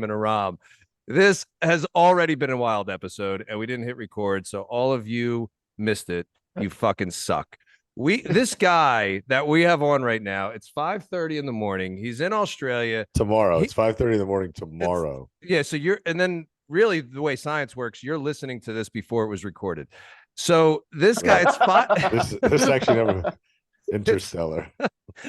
and Aram. This has already been a wild episode, and we didn't hit record, so all of you missed it. You fucking suck. This guy that we have on right now, it's 5:30 in the morning. He's in Australia. Tomorrow. It's 5:30 in the morning tomorrow. Yeah, so and then really the way science works, you're listening to this before it was recorded. So this guy, it's this actually never interstellar.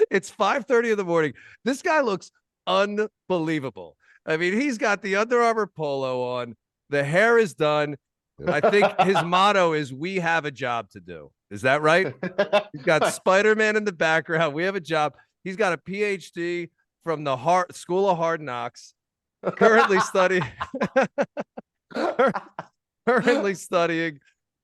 It's 5:30 in the morning. This guy looks unbelievable. I mean, he's got the Under Armour polo on. The hair is done. I think his motto is "We have a job to do." Is that right? He's got Spider-Man in the background. We have a job. He's got a PhD from the School of Hard Knocks. Currently studying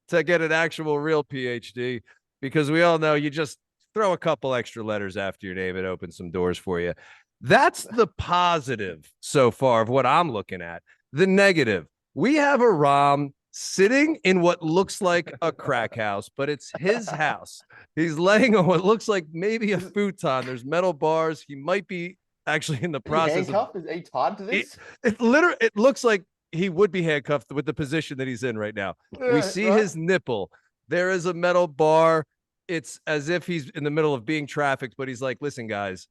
to get an actual real PhD, because we all know you just throw a couple extra letters after your name, it opens some doors for you. That's the positive so far of what I'm looking at. The negative, we have Aram sitting in what looks like a crack house, but it's his house. He's laying on what looks like maybe a futon. There's metal bars. He might be actually in the process. Is he tied to this? It looks like he would be handcuffed with the position that he's in right now. We see his nipple. There is a metal bar. It's as if he's in the middle of being trafficked, but he's like, listen, guys,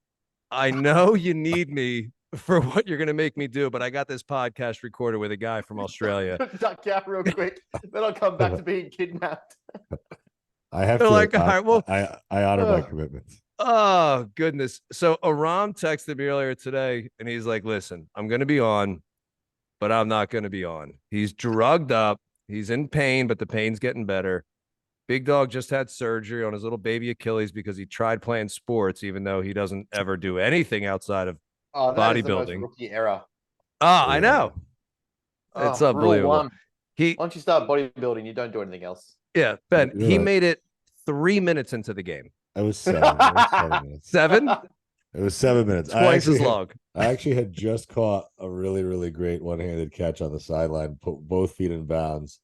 I know you need me for what you're going to make me do, but I got this podcast recorded with a guy from Australia. Duck out real quick. Then I'll come back to being kidnapped. I have to. Like, all right, well, I honor my commitments. Oh, goodness. So Aram texted me earlier today, and he's like, listen, I'm going to be on, but I'm not going to be on. He's drugged up. He's in pain, but the pain's getting better. Big Dog just had surgery on his little baby Achilles because he tried playing sports, even though he doesn't ever do anything outside of bodybuilding. Rookie error. I know. It's unbelievable. Once you start bodybuilding, you don't do anything else. Yeah, Ben, he made it 3 minutes into the game. It was 7. It was 7 minutes. 7? It was 7 minutes. Twice as long. I actually had just caught a really, really great one-handed catch on the sideline, put both feet in bounds.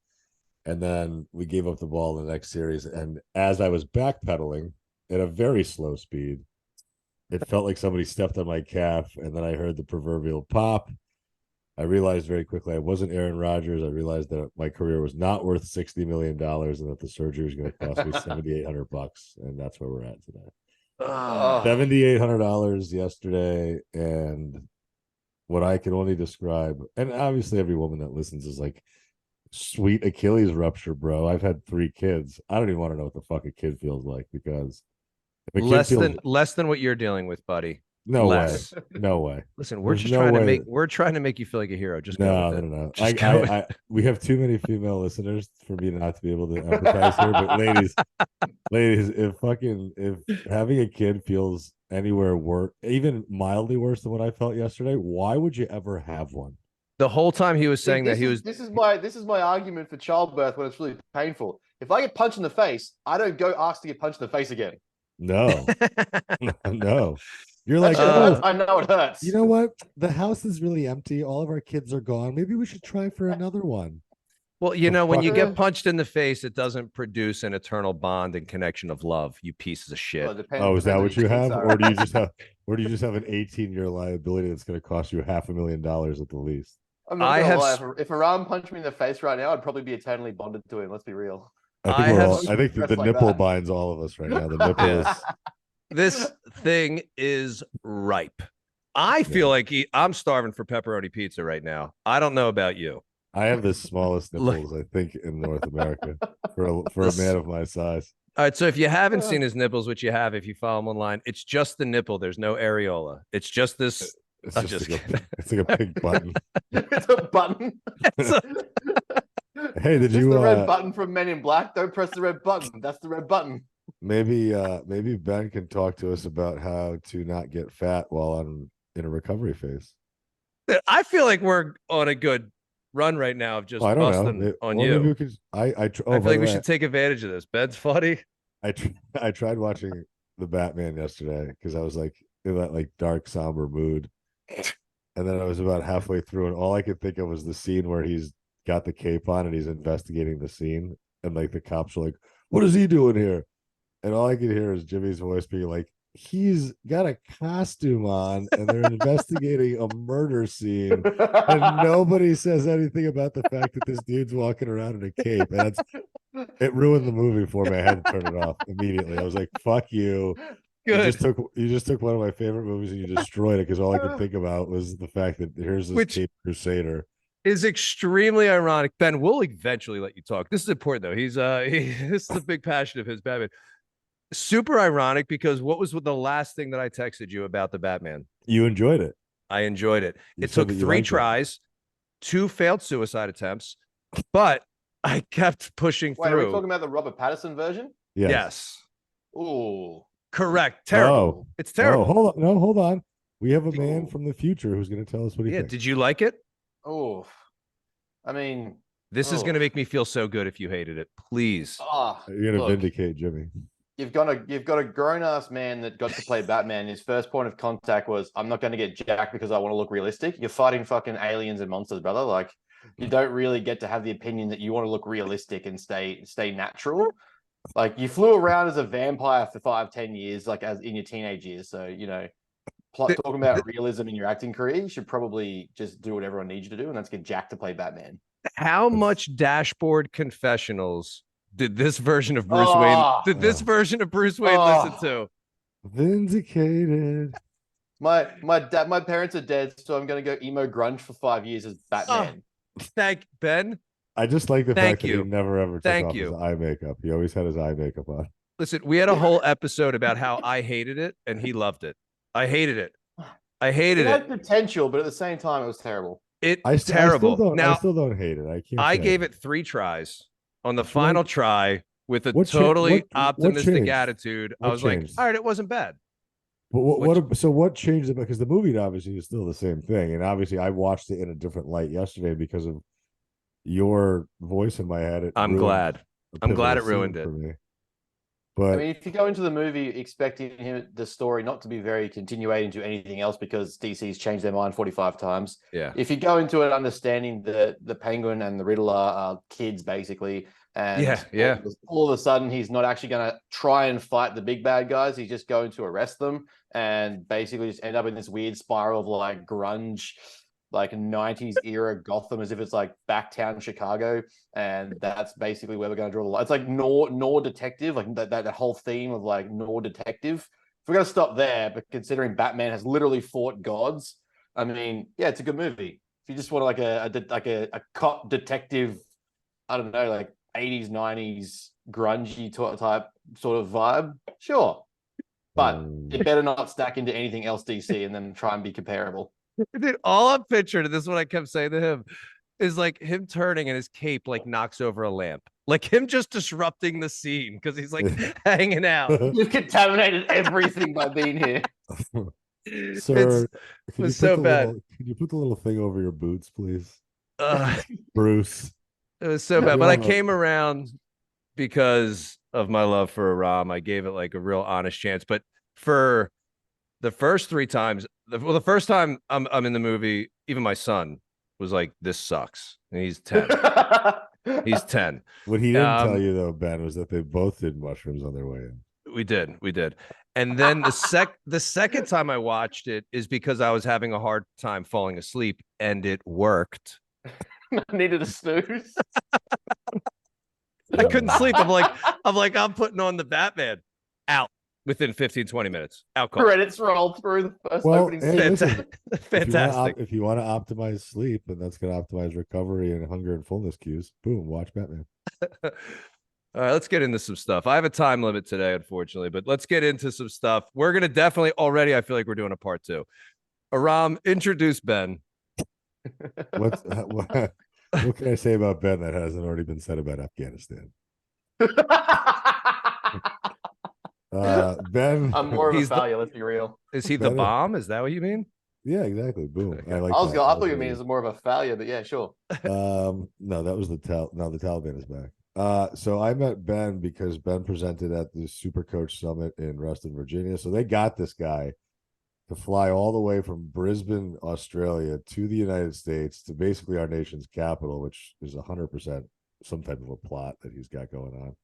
And then we gave up the ball in the next series. And as I was backpedaling at a very slow speed, it felt like somebody stepped on my calf. And then I heard the proverbial pop. I realized very quickly I wasn't Aaron Rodgers. I realized that my career was not worth $60 million and that the surgery was going to cost me $7,800. And that's where we're at today. $7,800 yesterday. And what I can only describe, and obviously every woman that listens is like, sweet Achilles rupture, bro. I've had 3 kids. I don't even want to know what the fuck a kid feels like, because less than what you're dealing with, buddy. No way. No way. Listen, we're trying to make you feel like a hero. Just no. We have too many female listeners for me not to be able to empathize here. But ladies, if having a kid feels anywhere worse, even mildly worse than what I felt yesterday, why would you ever have one? The whole time he was saying This is my argument for childbirth when it's really painful. If I get punched in the face, I don't go ask to get punched in the face again. No. No. You're like, I know it hurts. You know what? The house is really empty. All of our kids are gone. Maybe we should try for another one. Well, when you get punched in the face, it doesn't produce an eternal bond and connection of love, you pieces of shit. Well, is that what you have? Or do you just have an 18-year liability that's going to cost you $500,000 at the least? If Aram punched me in the face right now, I'd probably be eternally bonded to him. Let's be real. I think the nipple binds all of us right now. The nipple is. This thing is ripe. I feel like I'm starving for pepperoni pizza right now. I don't know about you. I have the smallest nipples, I think, in North America for a man of my size. All right, so if you haven't seen his nipples, which you have if you follow him online, it's just the nipple. There's no areola. It's just this. It's like a big button. It's a button. Hey, did you? The red button from Men in Black. Don't press the red button. That's the red button. Maybe Ben can talk to us about how to not get fat while I'm in a recovery phase. I feel like we're on a good run right now of just busting on you. I feel like we should take advantage of this. Ben's funny. I tried watching the Batman yesterday because I was like in that like dark, somber mood. And then I was about halfway through, and all I could think of was the scene where he's got the cape on and he's investigating the scene, and like the cops are like, "What is he doing here?" And all I could hear is Jimmy's voice being like, he's got a costume on and they're investigating a murder scene, and nobody says anything about the fact that this dude's walking around in a cape. And it ruined the movie for me. I had to turn it off immediately. I was like, fuck you. Good. You just took one of my favorite movies and you destroyed it, because all I could think about was the fact that here's this Which cape crusader. is extremely ironic. Ben, we'll eventually let you talk. This is important though. This is a big passion of his, Batman. Super ironic, because what was the last thing that I texted you about the Batman? You enjoyed it. I enjoyed it. You It said took that you 3 liked it. tries, 2 failed suicide attempts, but I kept pushing Wait, are we through. talking about the Robert Pattinson version? Yes. Ooh. Correct. Terrible. Oh. It's terrible. Hold on. We have a man Ooh. from the future who's going to tell us what he Yeah. thinks. Did you like it? Oh. I mean, This is going to make me feel so good if you hated it. Please. You're going to look, vindicate Jimmy. you've got a grown ass man that got to play Batman. His first point of contact was, I'm not going to get jacked because I want to look realistic. You're fighting fucking aliens and monsters, brother. Like, you don't really get to have the opinion that you want to look realistic and stay natural. Like, you flew around as a vampire for 5-10 years, like as in your teenage years. So, you know, talking about realism in your acting career, you should probably just do what everyone needs you to do, and that's get jacked to play Batman. How much dashboard confessionals did this version of Bruce Wayne listen to? Vindicated. My parents are dead, so I'm gonna go emo grunge for 5 years as Batman. Thank Ben. I just like the Thank fact that you. he never ever took Thank off you. his eye makeup. He always had his eye makeup on. Listen, we had a whole episode about how I hated it and he loved it. I hated it. I hated It had it. potential, but at the same time, it was terrible. Terrible. I still don't hate it. I can't. I say gave it. it 3 tries. On the final try, with a what totally what optimistic changed? attitude, I What was changed? like, all right, it wasn't bad. But what changed it? Because the movie obviously is still the same thing, and obviously I watched it in a different light yesterday because of your voice in my head. I'm glad. I'm glad it ruined it for me. But I mean, if you go into the movie expecting the story not to be very continuating to anything else because DC's changed their mind 45 times. Yeah. If you go into it understanding the Penguin and the Riddler are kids, basically, and all of a sudden he's not actually going to try and fight the big bad guys. He's just going to arrest them and basically just end up in this weird spiral of like grunge, like 90s era Gotham, as if it's like Backtown Chicago, and that's basically where we're going to draw the line. It's like Nor detective, like that whole theme of like Nor detective. If we're going to stop there, but considering Batman has literally fought gods, I mean, yeah, it's a good movie. If you just want like a cop detective, I don't know, like 80s 90s grungy type sort of vibe, sure, but it better not stack into anything else DC and then try and be comparable. Dude, all I'm picturing, and this is what I kept saying to him, is like him turning and his cape like knocks over a lamp. Like him just disrupting the scene because he's like hanging out. You've contaminated everything by being here. Sir, it's so bad. Can you put the little thing over your boots, please? Bruce. It was so bad. But I came around because of my love for Aram. I gave it like a real honest chance. But for the first 3 times, the first time I'm in the movie, even my son was like, "This sucks," and he's 10. He's 10. What he didn't tell you though, Ben, was that they both did mushrooms on their way in. We did. And then the second time I watched it is because I was having a hard time falling asleep, and it worked. I needed a snooze. I couldn't sleep. I'm putting on the Batman. Out within 15-20 minutes. Out cold. Credits roll through the first opening. Listen, fantastic. If you want to optimize sleep, and that's going to optimize recovery and hunger and fullness cues, boom, watch Batman. All right, let's get into some stuff. I have a time limit today, unfortunately, but let's get into some stuff. We're going to definitely already, I feel like we're doing a part 2. Aram, introduce Ben. What can I say about Ben that hasn't already been said about Afghanistan? Ben, I'm more of a failure. Let's be real. Is he the bomb? Is that what you mean? Yeah, exactly. Boom. Okay. I thought you mean is more of a failure, but yeah, sure. No, that was the Taliban is back. So I met Ben because Ben presented at the Super Coach Summit in Reston, Virginia. So they got this guy to fly all the way from Brisbane, Australia to the United States, to basically our nation's capital, which is 100% some type of a plot that he's got going on.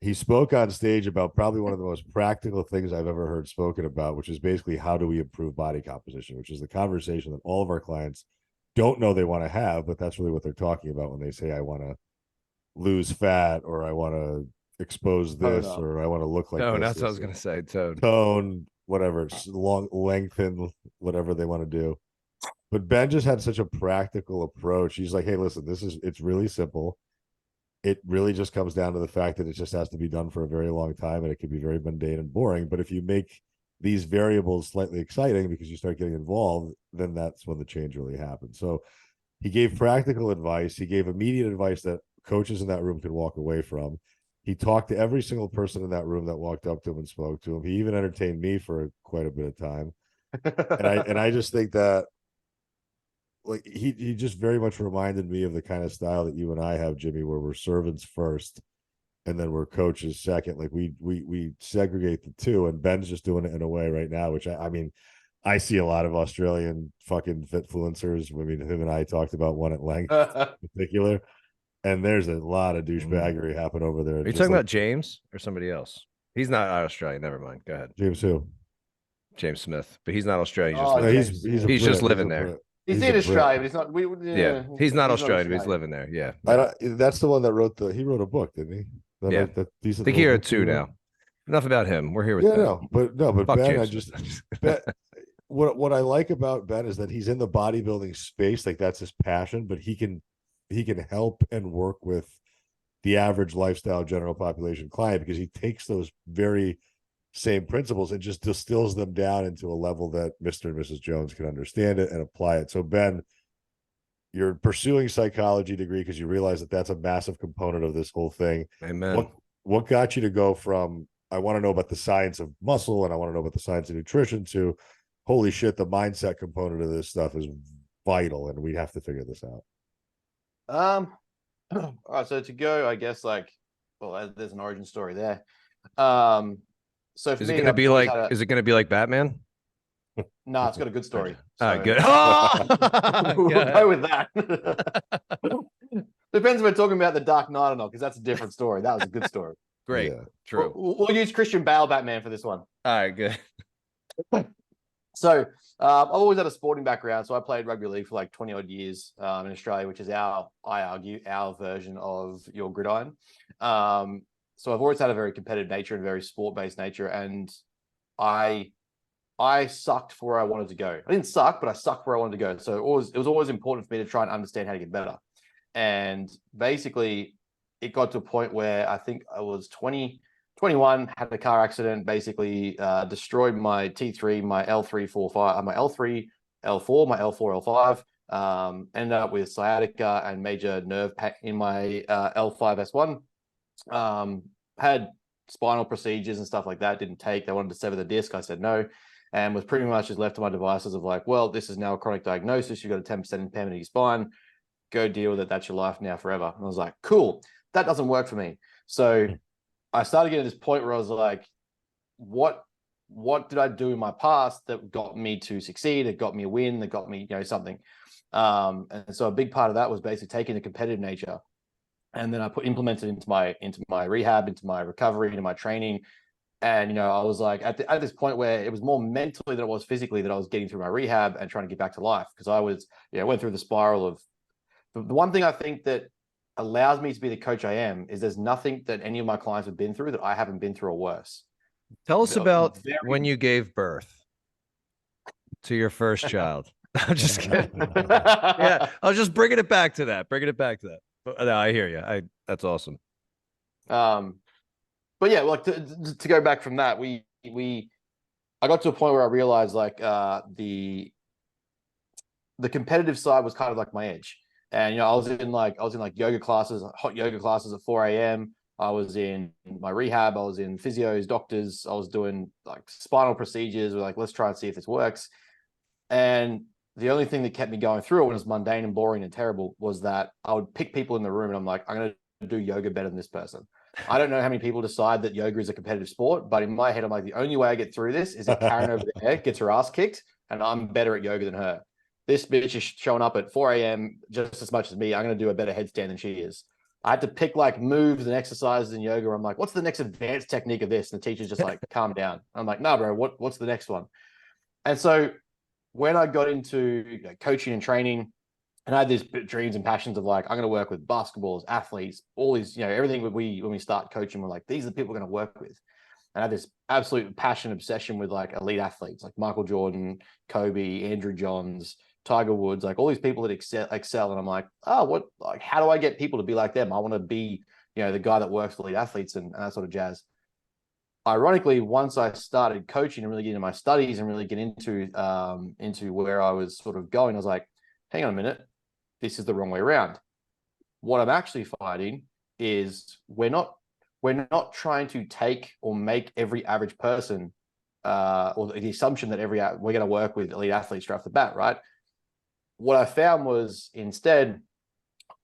he spoke on stage about probably one of the most practical things I've ever heard spoken about, which is basically how do we improve body composition, which is the conversation that all of our clients don't know they want to have, but that's really what they're talking about when they say, I want to lose fat, or I want to expose this, or I want to look like No, this. that's what I was going to say. Tone, whatever, it's long, lengthen, whatever they want to do. But Ben just had such a practical approach. He's like, hey, listen, it's really simple. It really just comes down to the fact that it just has to be done for a very long time, and it can be very mundane and boring. But if you make these variables slightly exciting because you start getting involved, then that's when the change really happens. So he gave practical advice. He gave immediate advice that coaches in that room could walk away from. He talked to every single person in that room that walked up to him and spoke to him. He even entertained me for quite a bit of time. And I just think that, like, he just very much reminded me of the kind of style that you and I have, Jimmy, where we're servants first and then we're coaches second. Like we segregate the two, and Ben's just doing it in a way right now, which I mean, I see a lot of Australian fucking fitfluencers. I mean, him and I talked about one at length in particular, and there's a lot of douchebaggery happening over there. Are you talking about James or somebody else? He's not Australian. Never mind. Go ahead. James who? James Smith, but he's not Australian. He's just living there. He's in Australia, but he's not. He's not Australian, but he's living there. Yeah, that's the one that he wrote a book, didn't he? I think he wrote two now. Enough about him. We're here with but Fuck Ben, James. what I like about Ben is that he's in the bodybuilding space, like that's his passion, but he can help and work with the average lifestyle general population client, because he takes those very same principles and just distills them down into a level that Mr. and Mrs. Jones can understand it and apply it. So Ben, you're pursuing psychology degree because you realize that that's a massive component of this whole thing. Amen. What got you to go from, I want to know about the science of muscle and I want to know about the science of nutrition, to, holy shit, the mindset component of this stuff is vital and we have to figure this out? All right, so to go, I guess, like, well, there's an origin story there. So for is me, it going to be like? Is it going to be like Batman? No, it's got a good story. All right, good. We'll go with that. Depends if we're talking about the Dark Knight or not, because that's a different story. That was a good story. Great, true. We'll use Christian Bale Batman for this one. All right, good. So I've always had a sporting background. So I played rugby league for like 20 odd years in Australia, which is I argue, our version of your gridiron. So I've always had a very competitive nature and very sport-based nature. And I sucked for where I wanted to go. I didn't suck, but I sucked where I wanted to go. So it was always important for me to try and understand how to get better. And basically, it got to a point where I think I was 21, had a car accident, basically destroyed my T3, my L3, 4, 5, my L3, L4, my L4, L5. Ended up with sciatica and major nerve pain in my L5, S1. Had spinal procedures and stuff like that. Didn't take. They wanted to sever the disc. I said no. And was pretty much just left to my devices of like, well, this is now a chronic diagnosis. You've got a 10% impairment of your spine. Go deal with it. That's your life now forever. And I was like, cool. That doesn't work for me. So I started getting to this point where I was like, what did I do in my past that got me to succeed? It got me a win. That got me, something. And so a big part of that was basically taking the competitive nature, and then I implemented into my rehab, into my recovery, into my training. And, I was like, at this point where it was more mentally than it was physically that I was getting through my rehab and trying to get back to life. Because I was, went through the spiral of the one thing I think that allows me to be the coach I am is there's nothing that any of my clients have been through that I haven't been through or worse. Tell us about when you gave birth to your first child. I'm just kidding. Yeah, I was just bringing it back to that. But no, I hear you. That's awesome. But yeah, like to go back from that, I got to a point where I realized like the competitive side was kind of like my edge. And I was in like yoga classes, hot yoga classes at 4 a.m. I was in my rehab. I was in physios, doctors. I was doing like spinal procedures. We're like, let's try and see if this works. And the only thing that kept me going through it when it was mundane and boring and terrible was that I would pick people in the room and I'm like, I'm going to do yoga better than this person. I don't know how many people decide that yoga is a competitive sport, but in my head, I'm like, the only way I get through this is that Karen over there gets her ass kicked and I'm better at yoga than her. This bitch is showing up at 4 a.m. just as much as me. I'm going to do a better headstand than she is. I had to pick like moves and exercises in yoga. I'm like, what's the next advanced technique of this? And the teacher's just like, calm down. I'm like, nah, bro, what's the next one? And so when I got into coaching and training, and I had these dreams and passions of like, I'm going to work with basketballs, athletes, all these, everything when we start coaching, we're like, these are the people we're going to work with. And I had this absolute passion, obsession with like elite athletes, like Michael Jordan, Kobe, Andrew Johns, Tiger Woods, like all these people that excel. And I'm like, how do I get people to be like them? I want to be, the guy that works with elite athletes and that sort of jazz. Ironically, once I started coaching and really get into my studies and really get into where I was sort of going, I was like, hang on a minute, this is the wrong way around. What I'm actually finding is we're not trying to take or make every average person or the assumption that we're going to work with elite athletes right off the bat, right? What I found was instead,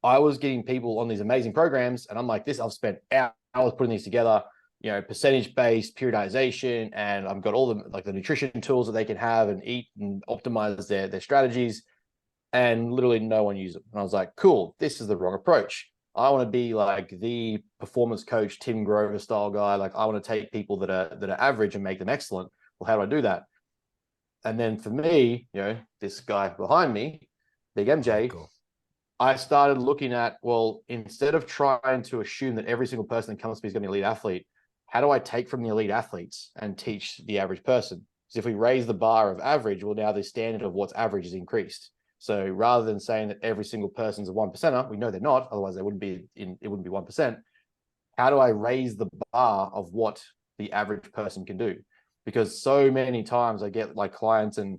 I was getting people on these amazing programs, and I'm like, I've spent hours putting these together, percentage-based periodization, and I've got all the nutrition tools that they can have and eat and optimize their strategies, and literally no one uses them. And I was like, cool, this is the wrong approach. I want to be like the performance coach, Tim Grover style guy. Like I want to take people that are average and make them excellent. Well, how do I do that? And then for me, this guy behind me, Big MJ, cool. I started looking at, well, instead of trying to assume that every single person that comes to me is going to be an elite athlete, how do I take from the elite athletes and teach the average person? Because if we raise the bar of average, well, now the standard of what's average is increased. So rather than saying that every single person's a 1%er, we know they're not, otherwise it wouldn't be 1%. How do I raise the bar of what the average person can do? Because so many times I get like clients and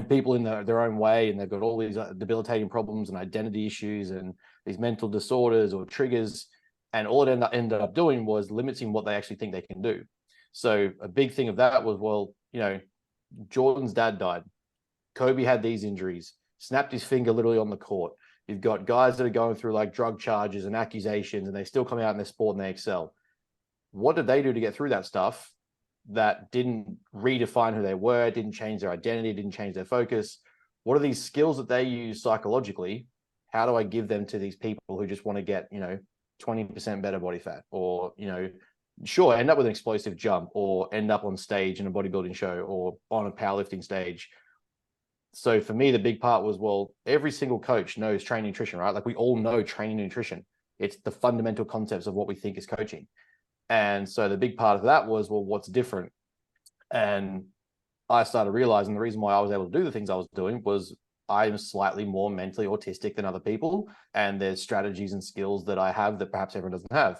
people in their own way, and they've got all these debilitating problems and identity issues and these mental disorders or triggers, and all it ended up doing was limiting what they actually think they can do. So a big thing of that was, well, Jordan's dad died. Kobe had these injuries, snapped his finger literally on the court. You've got guys that are going through like drug charges and accusations, and they still come out in their sport and they excel. What did they do to get through that stuff that didn't redefine who they were, didn't change their identity, didn't change their focus? What are these skills that they use psychologically? How do I give them to these people who just want to get, 20% better body fat, or, sure, end up with an explosive jump, or end up on stage in a bodybuilding show or on a powerlifting stage? So for me, the big part was, well, every single coach knows training nutrition, right? Like we all know training nutrition. It's the fundamental concepts of what we think is coaching. And so the big part of that was, well, what's different? And I started realizing the reason why I was able to do the things I was doing was I'm slightly more mentally autistic than other people, and there's strategies and skills that I have that perhaps everyone doesn't have.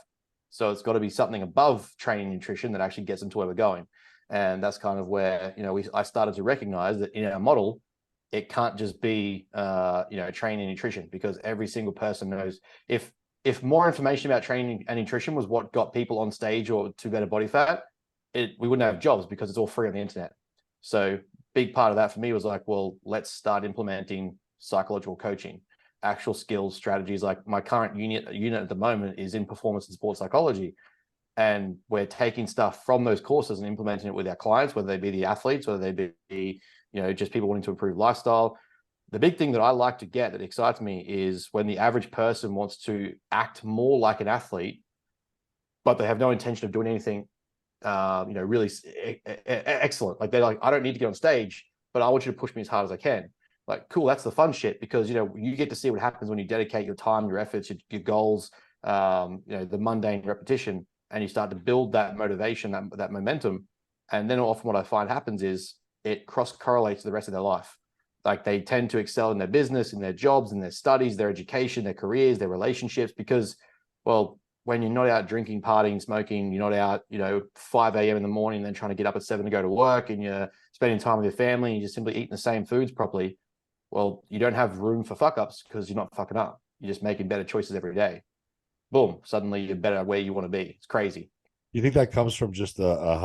So it's got to be something above training nutrition that actually gets them to where we're going. And that's kind of where, I started to recognize that in our model, it can't just be, training and nutrition, because every single person knows if more information about training and nutrition was what got people on stage or to better body fat, we wouldn't have jobs because it's all free on the internet. So big part of that for me was like, well, let's start implementing psychological coaching, actual skills, strategies. Like my current unit at the moment is in performance and sports psychology. And we're taking stuff from those courses and implementing it with our clients, whether they be the athletes, whether they be, just people wanting to improve lifestyle. The big thing that I like to get that excites me is when the average person wants to act more like an athlete, but they have no intention of doing anything, really excellent. Like they're like, I don't need to get on stage, but I want you to push me as hard as I can. Like, cool, that's the fun shit, because, you get to see what happens when you dedicate your time, your efforts, your goals, the mundane repetition, and you start to build that motivation, that momentum. And then often what I find happens is it cross correlates to the rest of their life. Like they tend to excel in their business, in their jobs, in their studies, their education, their careers, their relationships, because, well, when you're not out drinking, partying, smoking, you're not out, 5 a.m. in the morning, and then trying to get up at 7 to go to work, and you're spending time with your family, and you're just simply eating the same foods properly, well, you don't have room for fuck ups because you're not fucking up. You're just making better choices every day. Boom, suddenly you're better where you want to be. It's crazy. You think that comes from just a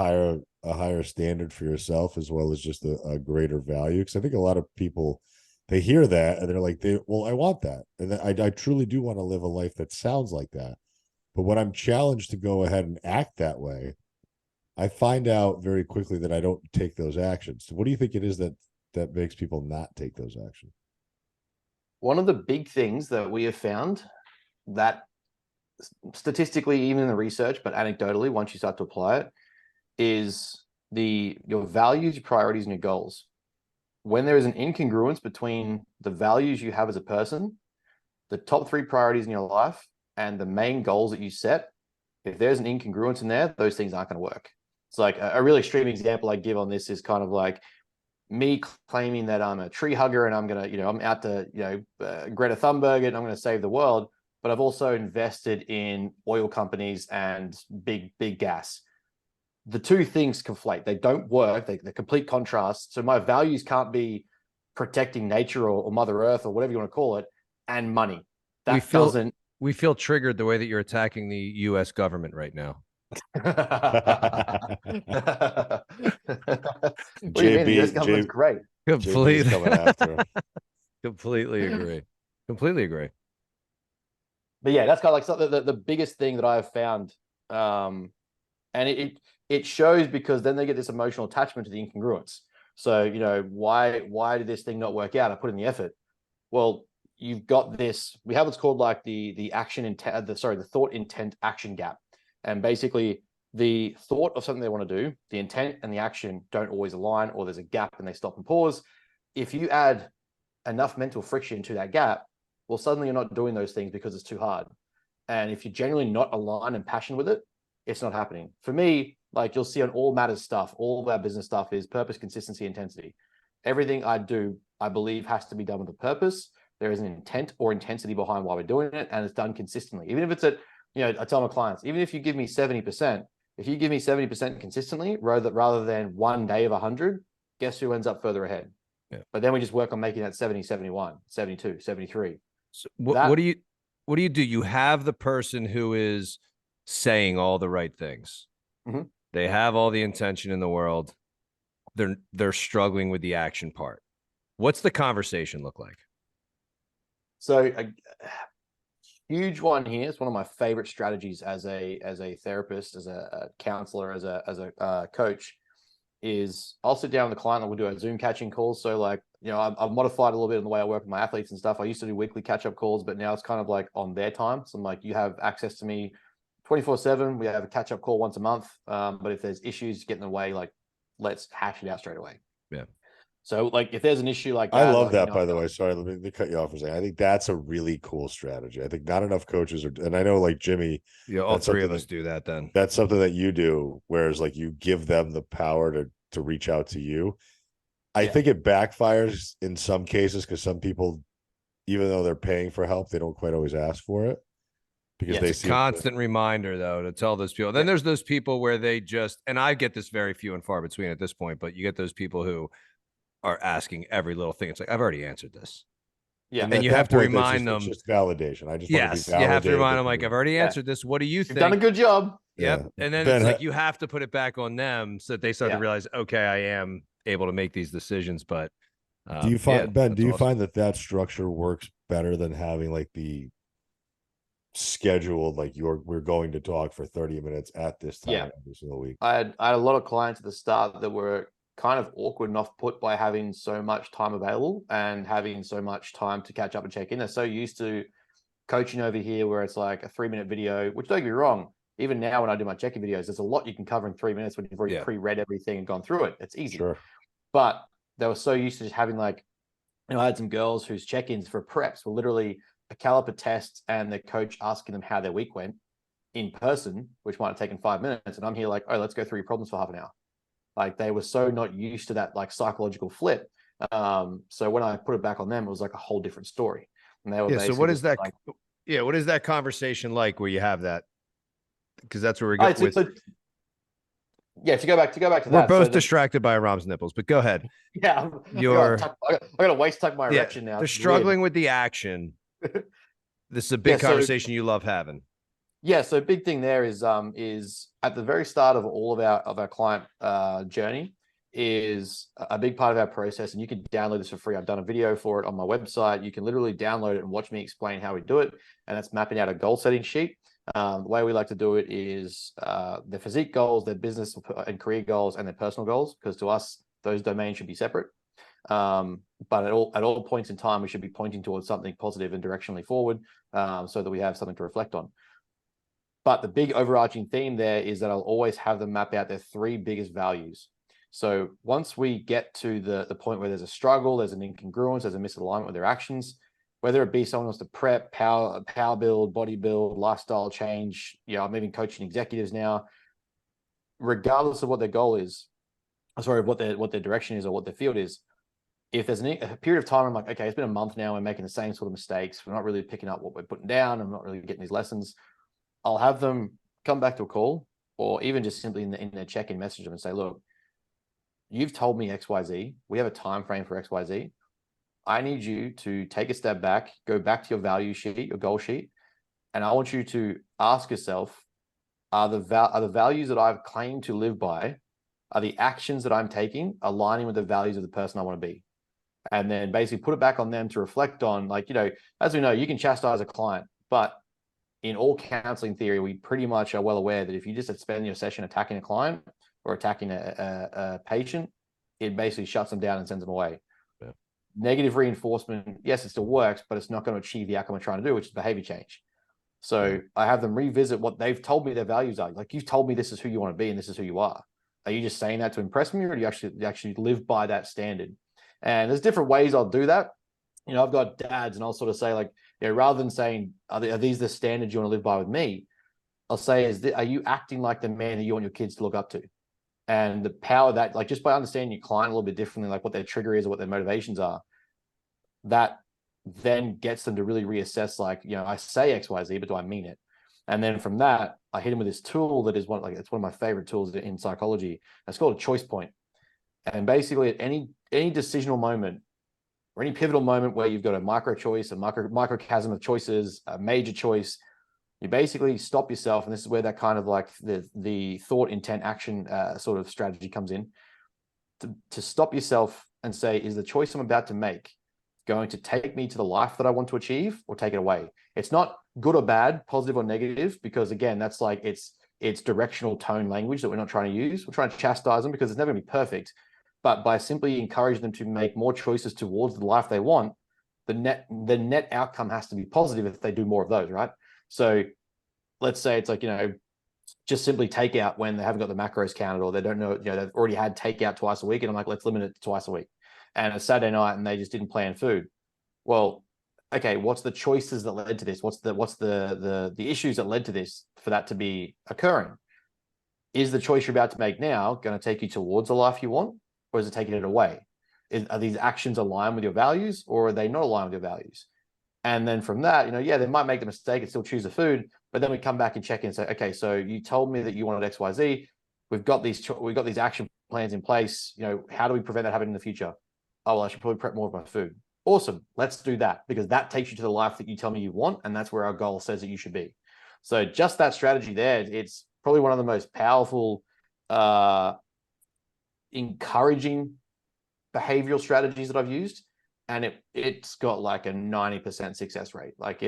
higher standard for yourself, as well as just a greater value? Because I think a lot of people, they hear that and they're like, well, I want that, and I truly do want to live a life that sounds like that. But when I'm challenged to go ahead and act that way, I find out very quickly that I don't take those actions. So what do you think it is that makes people not take those actions? One of the big things that we have found that statistically, even in the research, but anecdotally, once you start to apply it, is your values, your priorities, and your goals. When there is an incongruence between the values you have as a person, the top 3 priorities in your life, and the main goals that you set, if there's an incongruence in there, those things aren't going to work. It's like a really extreme example I give on this is kind of like me claiming that I'm a tree hugger and I'm going to, I'm out to, Greta Thunberg and I'm going to save the world, but I've also invested in oil companies and big gas. The two things conflate. They don't work. They're complete contrast. So my values can't be protecting nature or Mother Earth or whatever you want to call it, and money. We feel triggered the way that you're attacking the U.S. government right now. What do you mean? The US government's great. Completely coming after him. Completely agree. Completely agree. But yeah, that's kind of like the biggest thing that I've found. And it shows because then they get this emotional attachment to the incongruence. So, why did this thing not work out? I put in the effort. Well, you've got this, we have what's called like the action intent, the thought intent action gap. And basically the thought of something they want to do, the intent and the action don't always align, or there's a gap and they stop and pause. If you add enough mental friction to that gap, well, suddenly you're not doing those things because it's too hard. And if you're genuinely not aligned and passionate with it, it's not happening. For me, like you'll see on all matters stuff, all of our business stuff is purpose, consistency, intensity. Everything I do, I believe, has to be done with a purpose. There is an intent or intensity behind why we're doing it, and it's done consistently. Even if it's I tell my clients, even if you give me 70%, if you give me 70% consistently, rather than one day of 100, guess who ends up further ahead? Yeah. But then we just work on making that 70, 71, 72, 73. So what do you do? You have the person who is saying all the right things. Mm-hmm. They have all the intention in the world. They're struggling with the action part. What's the conversation look like? So a huge one here. It's one of my favorite strategies as a therapist, as a counselor, as a coach, is I'll sit down with the client and we'll do a Zoom catching calls. So like, I've modified a little bit in the way I work with my athletes and stuff. I used to do weekly catch-up calls, but now it's kind of like on their time. So I'm like, you have access to me 24/7. We have a catch-up call once a month. But if there's issues get in the way, like let's hash it out straight away. Yeah. So like if there's an issue like that, I love that, by the way. Sorry, let me cut you off for a second. I think that's a really cool strategy. I think not enough coaches are, and I know like Jimmy, yeah, all 3 of us do that. Then that's something that you do, whereas like you give them the power to reach out to you. I think it backfires in some cases because some people, even though they're paying for help, they don't quite always ask for it because they see constant reminder though to tell those people. Then there's those people where they just, and I get this very few and far between at this point, but you get those people who are asking every little thing. It's like, I've already answered this. Yeah. And you have to remind them. It's just validation. I just you have to remind them, like, I've already answered this. What do you think? You've done a good job. Yep. Yeah. And then it's like, you have to put it back on them so that they start to realize, okay, I am able to make these decisions. But do you find, Ben, do you find that structure works better than having like the scheduled, like we're going to talk for 30 minutes at this time every single week? I had a lot of clients at the start that were kind of awkward and off put by having so much time available and having so much time to catch up and check in. They're so used to coaching over here where it's like a 3-minute video, which don't get me wrong, even now when I do my check-in videos, there's a lot you can cover in 3 minutes when you've already pre-read everything and gone through it. It's easy. Sure. But they were so used to just having like, I had some girls whose check-ins for preps were literally a caliper test and the coach asking them how their week went in person, which might have taken 5 minutes. And I'm here like, oh, let's go through your problems for half an hour. Like they were so not used to that like psychological flip. So when I put it back on them, it was like a whole different story. And they were so what is that? Like, what is that conversation like where you have that? Because that's where we're going. If you go back to that, we're both distracted by Aram's nipples. But go ahead. Yeah, I gotta waist tuck my erection now. They're struggling with the action. This is a big conversation you love having. Yeah, so big thing there is at the very start of all of our client journey is a big part of our process, and you can download this for free. I've done a video for it on my website. You can literally download it and watch me explain how we do it, and it's mapping out a goal setting sheet. The way we like to do it is their physique goals, their business and career goals, and their personal goals, because to us those domains should be separate. But at all points in time, we should be pointing towards something positive and directionally forward, so that we have something to reflect on. But the big overarching theme there is that I'll always have them map out their 3 biggest values. So once we get to the point where there's a struggle, there's an incongruence, there's a misalignment with their actions, whether it be someone wants to prep, power build, body build, lifestyle change, I'm even coaching executives now, regardless of what their goal is, sorry, what their direction is or what their field is. If there's a period of time, I'm like, okay, it's been a month now, we're making the same sort of mistakes, we're not really picking up what we're putting down, I'm not really getting these lessons. I'll have them come back to a call, or even just simply in their check-in message them and say, look, you've told me XYZ. We have a time frame for XYZ. I need you to take a step back, go back to your value sheet, your goal sheet, and I want you to ask yourself, are the values that I've claimed to live by, are the actions that I'm taking aligning with the values of the person I want to be? And then basically put it back on them to reflect on, like, as we know, you can chastise a client, but in all counseling theory, we pretty much are well aware that if you just spend your session attacking a client or attacking a patient, it basically shuts them down and sends them away. Yeah. Negative reinforcement, yes, it still works, but it's not going to achieve the outcome we're trying to do, which is behavior change. So I have them revisit what they've told me their values are. Like, you've told me this is who you want to be and this is who you are. Are you just saying that to impress me, or do you actually live by that standard? And there's different ways I'll do that. I've got dads, and I'll sort of say, like, rather than saying, are these the standards you want to live by with me? I'll say, are you acting like the man that you want your kids to look up to? And the power that, like, just by understanding your client a little bit differently, like what their trigger is or what their motivations are, that then gets them to really reassess, like, I say XYZ, but do I mean it? And then from that, I hit them with this tool that is it's one of my favorite tools in psychology. It's called a choice point. And basically, at any decisional moment or any pivotal moment where you've got a micro choice, a microcosm of choices, a major choice, you basically stop yourself. And this is where that kind of like the thought, intent, action sort of strategy comes in, to stop yourself and say, is the choice I'm about to make going to take me to the life that I want to achieve, or take it away? It's not good or bad, positive or negative, because again, that's like, it's directional tone language that we're not trying to use. We're trying to chastise them because it's never gonna be perfect. But by simply encouraging them to make more choices towards the life they want, the net outcome has to be positive if they do more of those, right? So let's say it's like, just simply takeout when they haven't got the macros counted, or they don't know, they've already had takeout twice a week, and I'm like, let's limit it to twice a week. And it's Saturday night and they just didn't plan food. Well, okay, what's the choices that led to this? What's the issues that led to this for that to be occurring? Is the choice you're about to make now going to take you towards the life you want, or is it taking it away? Are these actions aligned with your values, or are they not aligned with your values? And then from that, they might make the mistake and still choose the food, but then we come back and check in and say, okay, so you told me that you wanted XYZ. We've got these action plans in place. How do we prevent that happening in the future? Oh, well, I should probably prep more of my food. Awesome. Let's do that, because that takes you to the life that you tell me you want. And that's where our goal says that you should be. So just that strategy there, it's probably one of the most powerful, encouraging behavioral strategies that I've used. And it's got like a 90% success rate. Like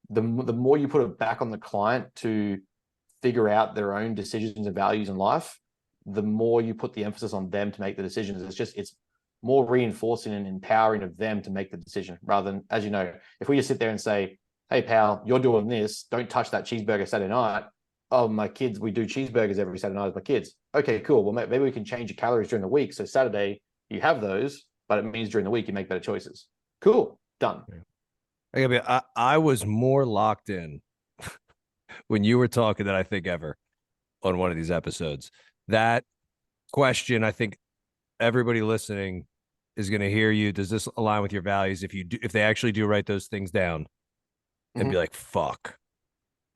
the more you put it back on the client to figure out their own decisions and values in life, the more you put the emphasis on them to make the decisions. It's more reinforcing and empowering of them to make the decision, rather than, as you know, if we just sit there and say, hey pal, you're doing this, don't touch that cheeseburger Saturday night. Oh, my kids, we do cheeseburgers every Saturday night with my kids. Okay, cool. Well, maybe we can change your calories during the week. So Saturday you have those, but it means during the week you make better choices. Cool. Done. I was more locked in when you were talking than I think ever on one of these episodes. That question, I think everybody listening is going to hear you. Does this align with your values? If they actually do write those things down and be like, fuck,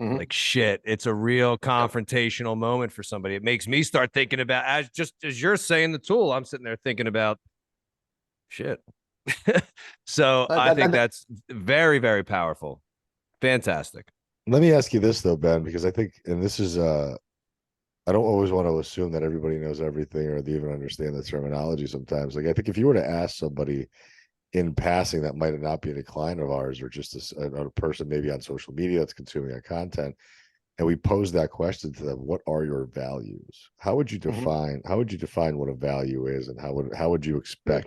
like shit, it's a real confrontational moment for somebody. It makes me start thinking about, as you're saying the tool, I'm sitting there thinking about shit. So I think that's very, very powerful. Fantastic. Let me ask you this though, Ben, because I think, and this is, I don't always want to assume that everybody knows everything or they even understand the terminology sometimes. Like, I think if you were to ask somebody in passing that might not be a client of ours, or just a person maybe on social media that's consuming our content, and we pose that question to them, what are your values? How would you define what a value is, and how would you expect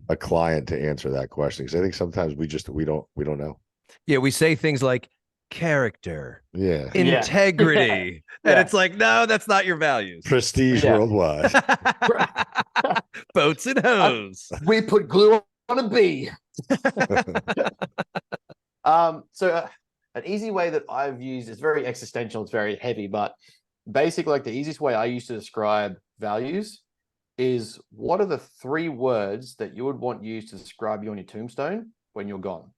a client to answer that question? Because I think sometimes we don't know. Yeah, we say things like, character, Yeah. integrity. Yeah. And it's like, no, that's not your values. Prestige Yeah. worldwide. Boats and hoes. We put glue on a bee. So an easy way that I've used, it's very existential, it's very heavy, but basically like the easiest way I used to describe values is, what are the 3 words that you would want used to describe you on your tombstone when you're gone?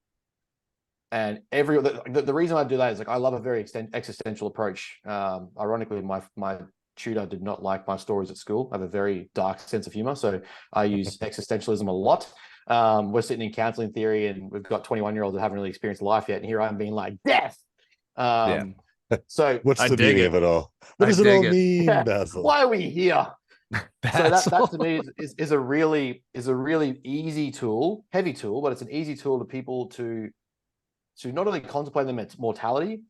And the reason I do that is like, I love a very existential approach. Ironically, my tutor did not like my stories at school. I have a very dark sense of humor, so I use existentialism a lot. We're sitting in counseling theory and we've got 21-year-olds that haven't really experienced life yet, and here I'm being like, death. So What's I the dig meaning it. of it all? What I does it all dig it. mean, yeah, Basil? why are we here? So that Basil. to me is a really easy tool, heavy tool, but it's an easy tool to people to not only contemplate their mortality,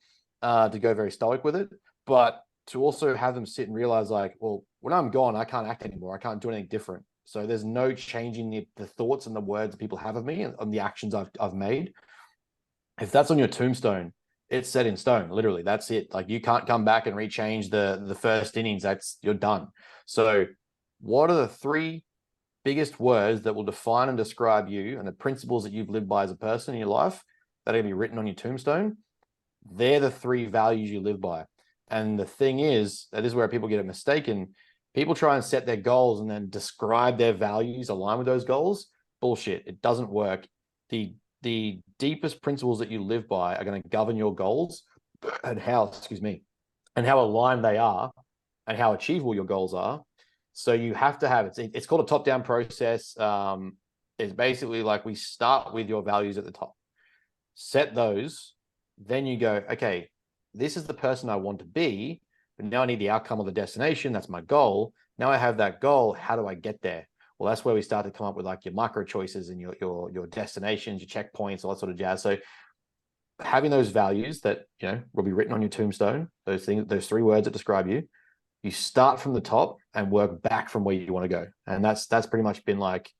to go very stoic with it, but to also have them sit and realize like, well, when I'm gone, I can't act anymore. I can't do anything different. So there's no changing the thoughts and the words that people have of me and the actions I've made. If that's on your tombstone, it's set in stone. Literally, that's it. Like, you can't come back and rechange the first innings. You're done. So what are the 3 biggest words that will define and describe you and the principles that you've lived by as a person in your life that are going to be written on your tombstone? They're the 3 values you live by. And the thing is, that is where people get it mistaken. People try and set their goals and then describe their values align with those goals. Bullshit. It doesn't work. The deepest principles that you live by are going to govern your goals and how aligned they are and how achievable your goals are. So you have to have it's called a top-down process. It's basically like, we start with your values at the top, set those, then you go, okay, this is the person I want to be, but now I need the outcome of the destination. That's my goal. Now I have that goal. How do I get there? Well, that's where we start to come up with like your micro choices and your destinations, your checkpoints, all that sort of jazz. So having those values that, will be written on your tombstone, those 3 words that describe you, you start from the top and work back from where you want to go. And that's pretty much been like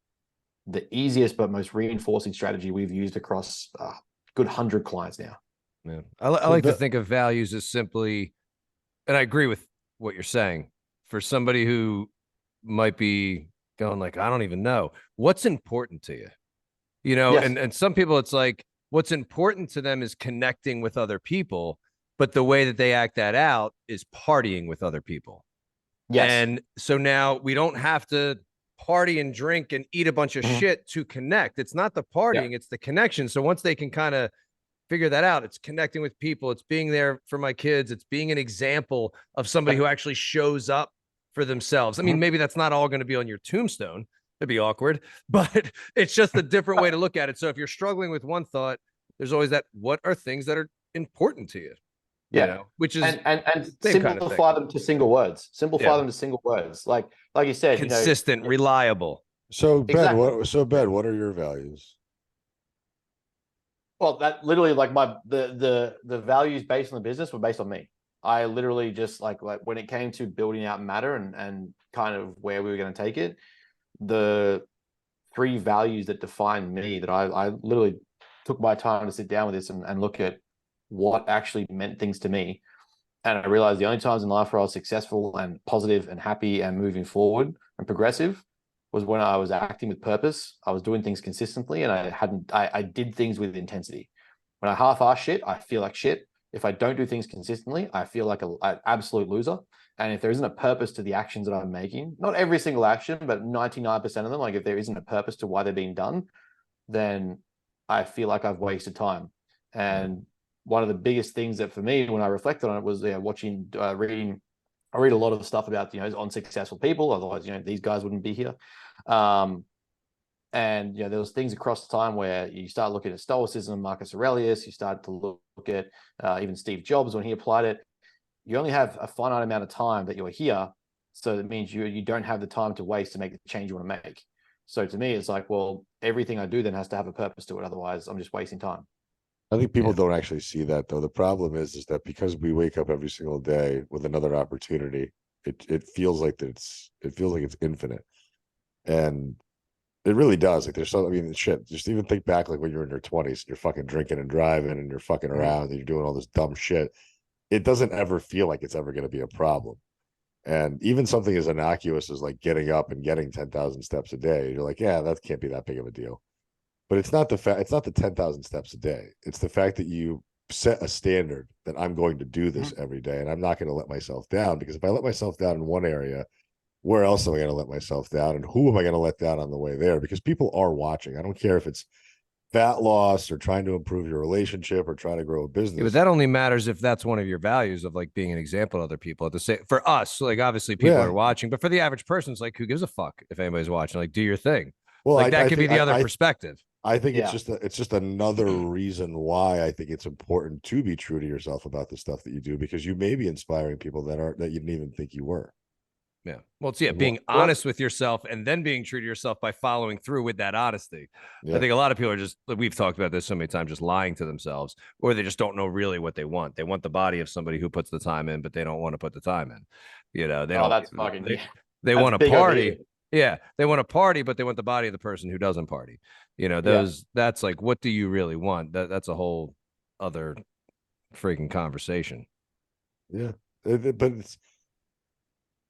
the easiest but most reinforcing strategy we've used across a good 100 clients now. Yeah. I like to think of values as simply, and I agree with what you're saying, for somebody who might be going like, I don't even know what's important to you, Yes. and some people, it's like, what's important to them is connecting with other people, but the way that they act that out is partying with other people. Yes. And so now we don't have to party and drink and eat a bunch of shit to connect. It's not the partying, it's the connection. So once they can kind of figure that out, it's connecting with people, it's being there for my kids, it's being an example of somebody who actually shows up for themselves. I mean, maybe that's not all going to be on your tombstone. It'd be awkward, but it's just a different way to look at it. So if you're struggling with one thought, there's always that, what are things that are important to you? Which is and simplify them to single words. Simplify them to single words. Like you said, consistent, reliable. So Ben, exactly. what are your values? Well, that literally, like, the values based on the business were based on me. I literally just like when it came to building out Matter and kind of where we were going to take it, the 3 values that define me, that I literally took my time to sit down with this and look at what actually meant things to me. And I realized the only times in life where I was successful and positive and happy and moving forward and progressive was when I was acting with purpose. I was doing things consistently, and I did things with intensity. When I half-ass shit, I feel like shit. If I don't do things consistently, I feel like an absolute loser. And if there isn't a purpose to the actions that I'm making, not every single action, but 99% of them, like if there isn't a purpose to why they're being done, then I feel like I've wasted time. And one of the biggest things that for me, when I reflected on it, was reading. I read a lot of the stuff about, on successful people. Otherwise, these guys wouldn't be here. And there was things across time where you start looking at Stoicism, Marcus Aurelius, you start to look at even Steve Jobs when he applied it. You only have a finite amount of time that you're here. So that means you don't have the time to waste to make the change you want to make. So to me, it's like, well, everything I do then has to have a purpose to it. Otherwise, I'm just wasting time. I think people don't actually see that, though. The problem is that because we wake up every single day with another opportunity, it feels like it's infinite. And It really does. Like there's so, I mean, shit, just even think back like when you're in your 20s, you're fucking drinking and driving and you're fucking around and you're doing all this dumb shit. It doesn't ever feel like it's ever going to be a problem. And even something as innocuous as like getting up and getting 10,000 steps a day, you're like, yeah, that can't be that big of a deal. But it's not the fact, it's not the 10,000 steps a day. It's the fact that you set a standard that I'm going to do this every day and I'm not going to let myself down, because if I let myself down in one area, where else am I going to let myself down, and who am I going to let down on the way there? Because people are watching. I don't care if it's fat loss or trying to improve your relationship or trying to grow a business. Yeah, but that only matters if that's one of your values of like being an example to other people. At the same, for us, like obviously people are watching, but for the average person, it's like, who gives a fuck if anybody's watching? Like, do your thing. Well, like that could be the other perspective. I think it's just another reason why I think it's important to be true to yourself about the stuff that you do, because you may be inspiring people that you didn't even think you were. Yeah. Well, it's being honest with yourself and then being true to yourself by following through with that honesty. Yeah. I think a lot of people are just, we've talked about this so many times, just lying to themselves, or they just don't know really what they want. They want the body of somebody who puts the time in, but they don't want to put the time in. You know, they don't. That's fucking. They want to party. Yeah, they want to party, but they want the body of the person who doesn't party. You know, that's like, what do you really want? That's a whole other freaking conversation. Yeah, but it's.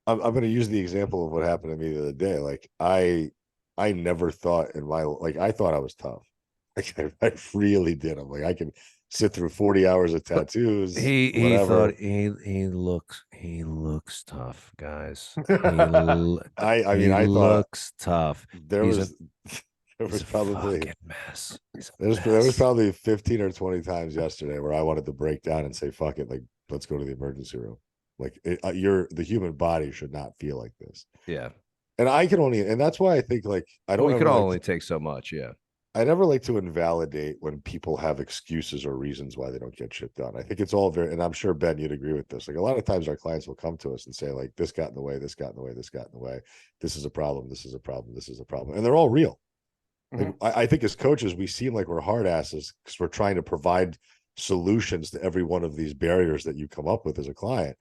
I'm going to use the example of what happened to me the other day. Like I never thought in my, like, I thought I was tough. Like I really did. I'm like, I can sit through 40 hours of tattoos. He thought he looks tough, guys. I looks tough. There was probably mess. There was probably 15 or 20 times yesterday where I wanted to break down and say, fuck it, like, let's go to the emergency room. Like the human body should not feel like this. Yeah. And and that's why I think like, we could only take so much. Yeah. I never like to invalidate when people have excuses or reasons why they don't get shit done. I think it's all and I'm sure Ben, you'd agree with this. Like a lot of times our clients will come to us and say like, this got in the way, this got in the way, this got in the way. This is a problem. This is a problem. This is a problem. And they're all real. Like, I think as coaches, we seem like we're hard asses because we're trying to provide solutions to every one of these barriers that you come up with as a client.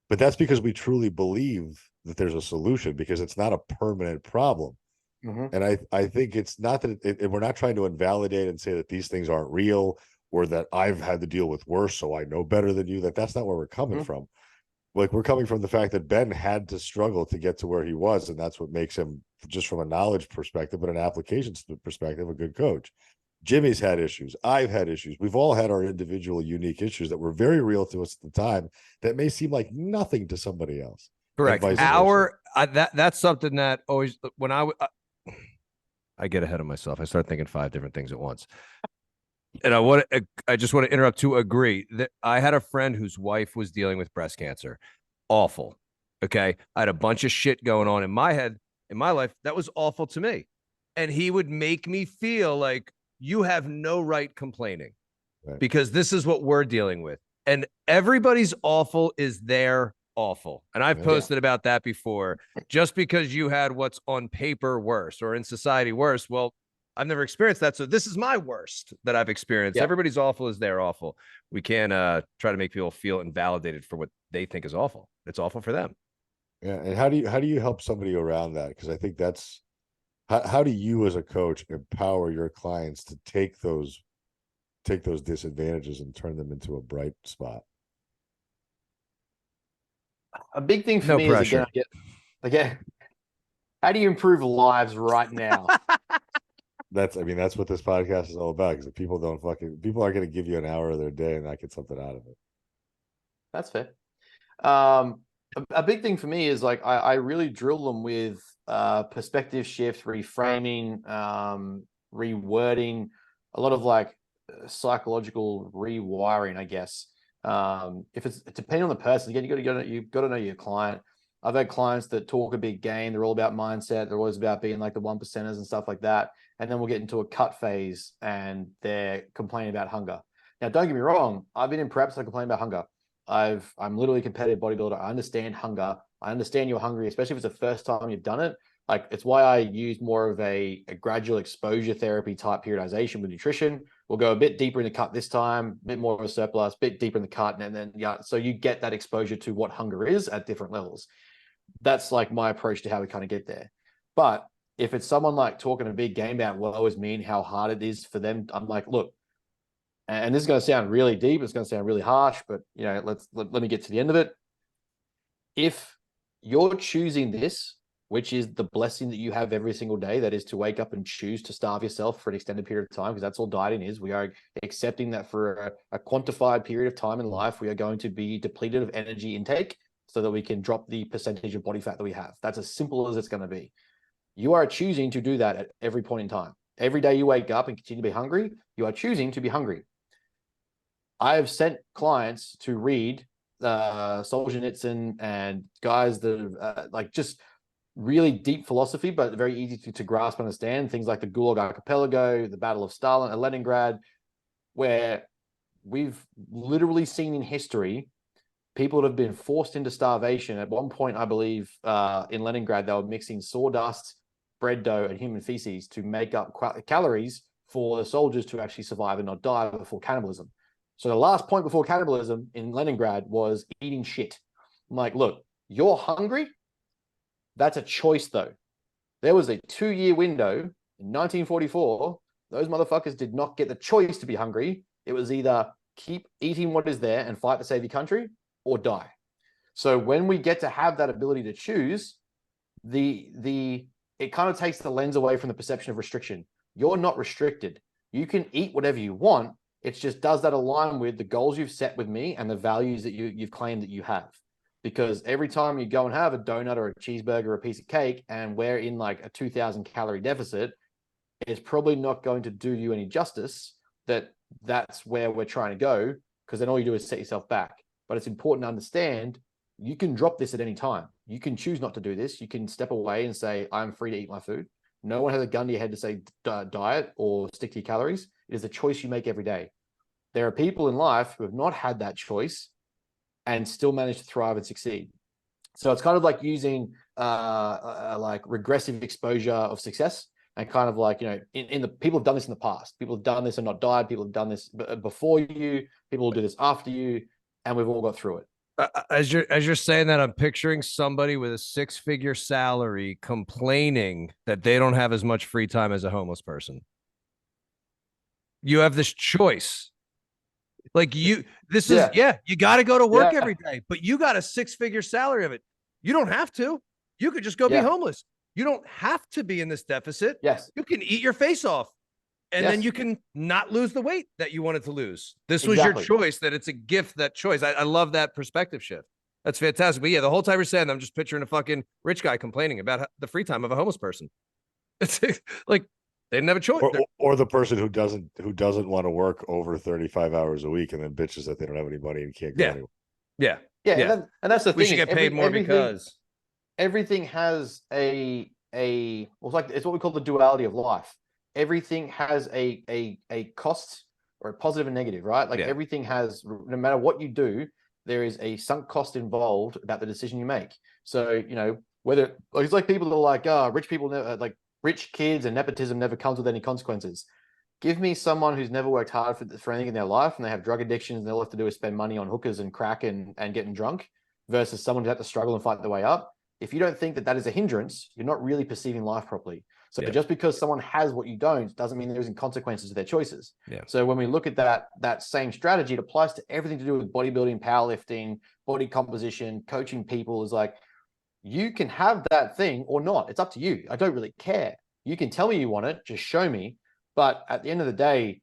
But that's because we truly believe that there's a solution, because it's not a permanent problem. And I think it's not that we're not trying to invalidate and say that these things aren't real or that I've had to deal with worse, so I know better than you. That's not where we're coming from. Like we're coming from the fact that Ben had to struggle to get to where he was. And that's what makes him, just from a knowledge perspective, but an application perspective, a good coach. Jimmy's had issues. I've had issues. We've all had our individual unique issues that were very real to us at the time that may seem like nothing to somebody else. Correct. That's something that always, when I get ahead of myself, I start thinking 5 different things at once. And I just want to interrupt to agree that I had a friend whose wife was dealing with breast cancer. Awful. Okay. I had a bunch of shit going on in my head, in my life. That was awful to me. And he would make me feel like, you have no right complaining, because this is what we're dealing with. And everybody's awful is their awful. And I've posted about that before. Just because you had what's on paper worse or in society worse, well, I've never experienced that. So this is my worst that I've experienced. Everybody's awful is their awful. We can't try to make people feel invalidated for what they think is awful. It's awful for them. Yeah. And how do you help somebody around that? Because I think that's, how do you as a coach empower your clients to take those disadvantages and turn them into a bright spot? A big thing for me is, again, how do you improve lives right now? That's what this podcast is all about, because if people are going to give you an hour of their day and not get something out of it. That's fair. A big thing for me is like, I really drill them with perspective shift, reframing, rewording, a lot of like psychological rewiring, I guess. If it's depending on the person, again, you've got to know your client. I've had clients that talk a big game. They're all about mindset. They're always about being like the 1%ers and stuff like that. And then we'll get into a cut phase and they're complaining about hunger. Now, don't get me wrong. I've been in preps that complain about hunger. I'm literally a competitive bodybuilder. I understand hunger. I understand you're hungry, especially if it's the first time you've done it. Like, it's why I use more of a gradual exposure therapy type periodization with nutrition. We'll go a bit deeper in the cut this time, a bit more of a surplus, a bit deeper in the cut. And then, so you get that exposure to what hunger is at different levels. That's like my approach to how we kind of get there. But if it's someone like talking a big game about woe is me and how hard it is for them, I'm like, look, and this is going to sound really deep, it's going to sound really harsh, but let me get to the end of it. If you're choosing this, which is the blessing that you have every single day, that is to wake up and choose to starve yourself for an extended period of time, because that's all dieting is. We are accepting that for a quantified period of time in life, we are going to be depleted of energy intake so that we can drop the percentage of body fat that we have. That's as simple as it's going to be. You are choosing to do that at every point in time. Every day you wake up and continue to be hungry, you are choosing to be hungry. I have sent clients to read Solzhenitsyn and guys that are just really deep philosophy, but very easy to grasp and understand. Things like the Gulag Archipelago, the Battle of Stalin at Leningrad, where we've literally seen in history people that have been forced into starvation. At one point, I believe, in Leningrad, they were mixing sawdust, bread dough, and human feces to make up calories for the soldiers to actually survive and not die before cannibalism. So the last point before cannibalism in Leningrad was eating shit. I'm like, look, you're hungry? That's a choice, though. There was a 2-year window in 1944. Those motherfuckers did not get the choice to be hungry. It was either keep eating what is there and fight to save your country or die. So when we get to have that ability to choose, it kind of takes the lens away from the perception of restriction. You're not restricted. You can eat whatever you want. It's just, does that align with the goals you've set with me and the values that you've claimed that you have? Because every time you go and have a donut or a cheeseburger or a piece of cake and we're in like a 2,000 calorie deficit, it's probably not going to do you any justice that's where we're trying to go, because then all you do is set yourself back. But it's important to understand you can drop this at any time. You can choose not to do this. You can step away and say, I'm free to eat my food. No one has a gun to your head to say diet or stick to your calories. It is a choice you make every day. There are people in life who have not had that choice and still manage to thrive and succeed. So it's kind of like using like regressive exposure of success, and kind of like, in the people have done this in the past. People have done this and not died. People have done this before you. People will do this after you, and we've all got through it. As you're saying that, I'm picturing somebody with a 6-figure salary complaining that they don't have as much free time as a homeless person. You have this choice. Like you got to go to work every day, but you got a 6-figure salary of it. You don't have to. You could just go be homeless. You don't have to be in this deficit. Yes. You can eat your face off, and then you can not lose the weight that you wanted to lose. This was your choice, that it's a gift, that choice. I love that perspective shift. That's fantastic. But yeah, the whole time you're saying, I'm just picturing a fucking rich guy complaining about the free time of a homeless person. It's like, they didn't have a choice. Or the person who doesn't want to work over 35 hours a week and then bitches that they don't have any money and can't go anywhere. Yeah. And that's the thing. We should get paid more because everything has it's what we call the duality of life. Everything has a cost, or a positive and negative, right? Like everything has, no matter what you do, there is a sunk cost involved about the decision you make. So, whether it's like people that are like, rich people never, like rich kids and nepotism never comes with any consequences. Give me someone who's never worked hard for anything in their life, and they have drug addictions, and all they have to do is spend money on hookers and crack and getting drunk, versus someone who had to struggle and fight their way up. If you don't think that is a hindrance, you're not really perceiving life properly. So just because someone has what you don't, doesn't mean there isn't consequences to their choices. So when we look at that same strategy, it applies to everything to do with bodybuilding, powerlifting, body composition, coaching people. Is like, you can have that thing or not. It's up to you. I don't really care. You can tell me you want it, just show me. But at the end of the day,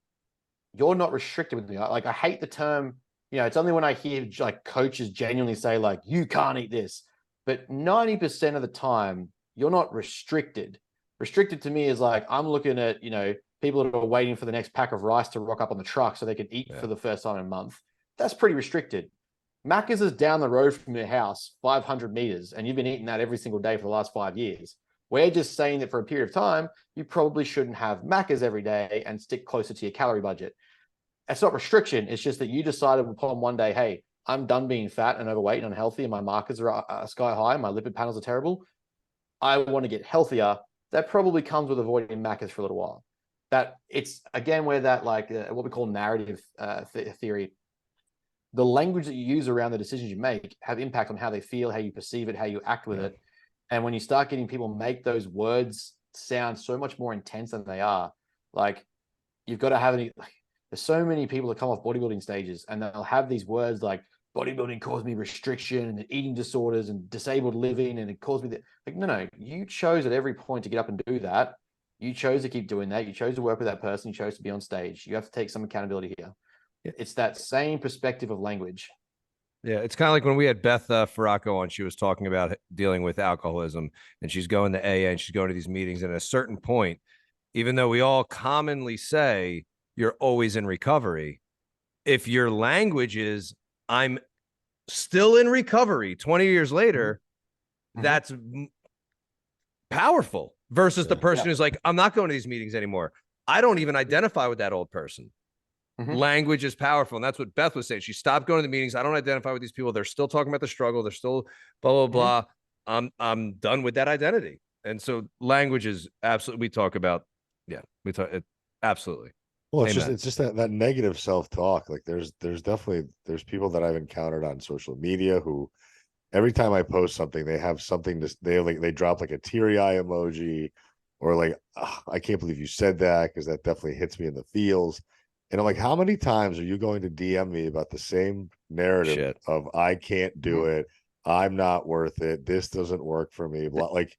you're not restricted with me. Like, I hate the term, it's only when I hear like coaches genuinely say like, you can't eat this. But 90% of the time, you're not restricted. Restricted to me is like, I'm looking at, people that are waiting for the next pack of rice to rock up on the truck so they can eat for the first time in a month. That's pretty restricted. Macca's is down the road from your house, 500 meters, and you've been eating that every single day for the last 5 years. We're just saying that for a period of time, you probably shouldn't have Macca's every day and stick closer to your calorie budget. It's not restriction. It's just that you decided upon one day, hey, I'm done being fat and overweight and unhealthy, and my markers are sky high, my lipid panels are terrible. I want to get healthier. That probably comes with avoiding Macca's for a little while. That it's, again, where that what we call narrative theory, the language that you use around the decisions you make have impact on how they feel, how you perceive it, how you act with it. And when you start getting people make those words sound so much more intense than they are. Like, you've got to have there's so many people that come off bodybuilding stages and they'll have these words like bodybuilding caused me restriction and eating disorders and disabled living, and it caused me that. Like, no, you chose at every point to get up and do that. You chose to keep doing that. You chose to work with that person. You chose to be on stage. You have to take some accountability here. It's that same perspective of language. Yeah, it's kind of like when we had Beth Farraco on. She was talking about dealing with alcoholism, and she's going to AA and she's going to these meetings. And at a certain point, even though we all commonly say you're always in recovery, if your language is I'm still in recovery 20 years later, that's powerful versus the person who's like, I'm not going to these meetings anymore. I don't even identify with that old person. Language is powerful. And that's what Beth was saying. She stopped going to the meetings. I don't identify with these people. They're still talking about the struggle. They're still blah, blah, blah. I'm done with that identity. And so language is absolutely, we talk about, absolutely. Well, it's just that negative self-talk. Like there's people that I've encountered on social media who every time I post something, they have something to, they drop like a teary eye emoji, or like, I can't believe you said that, because that definitely hits me in the feels. And I'm like, how many times are you going to DM me about the same narrative of I can't do it, I'm not worth it, this doesn't work for me? Like,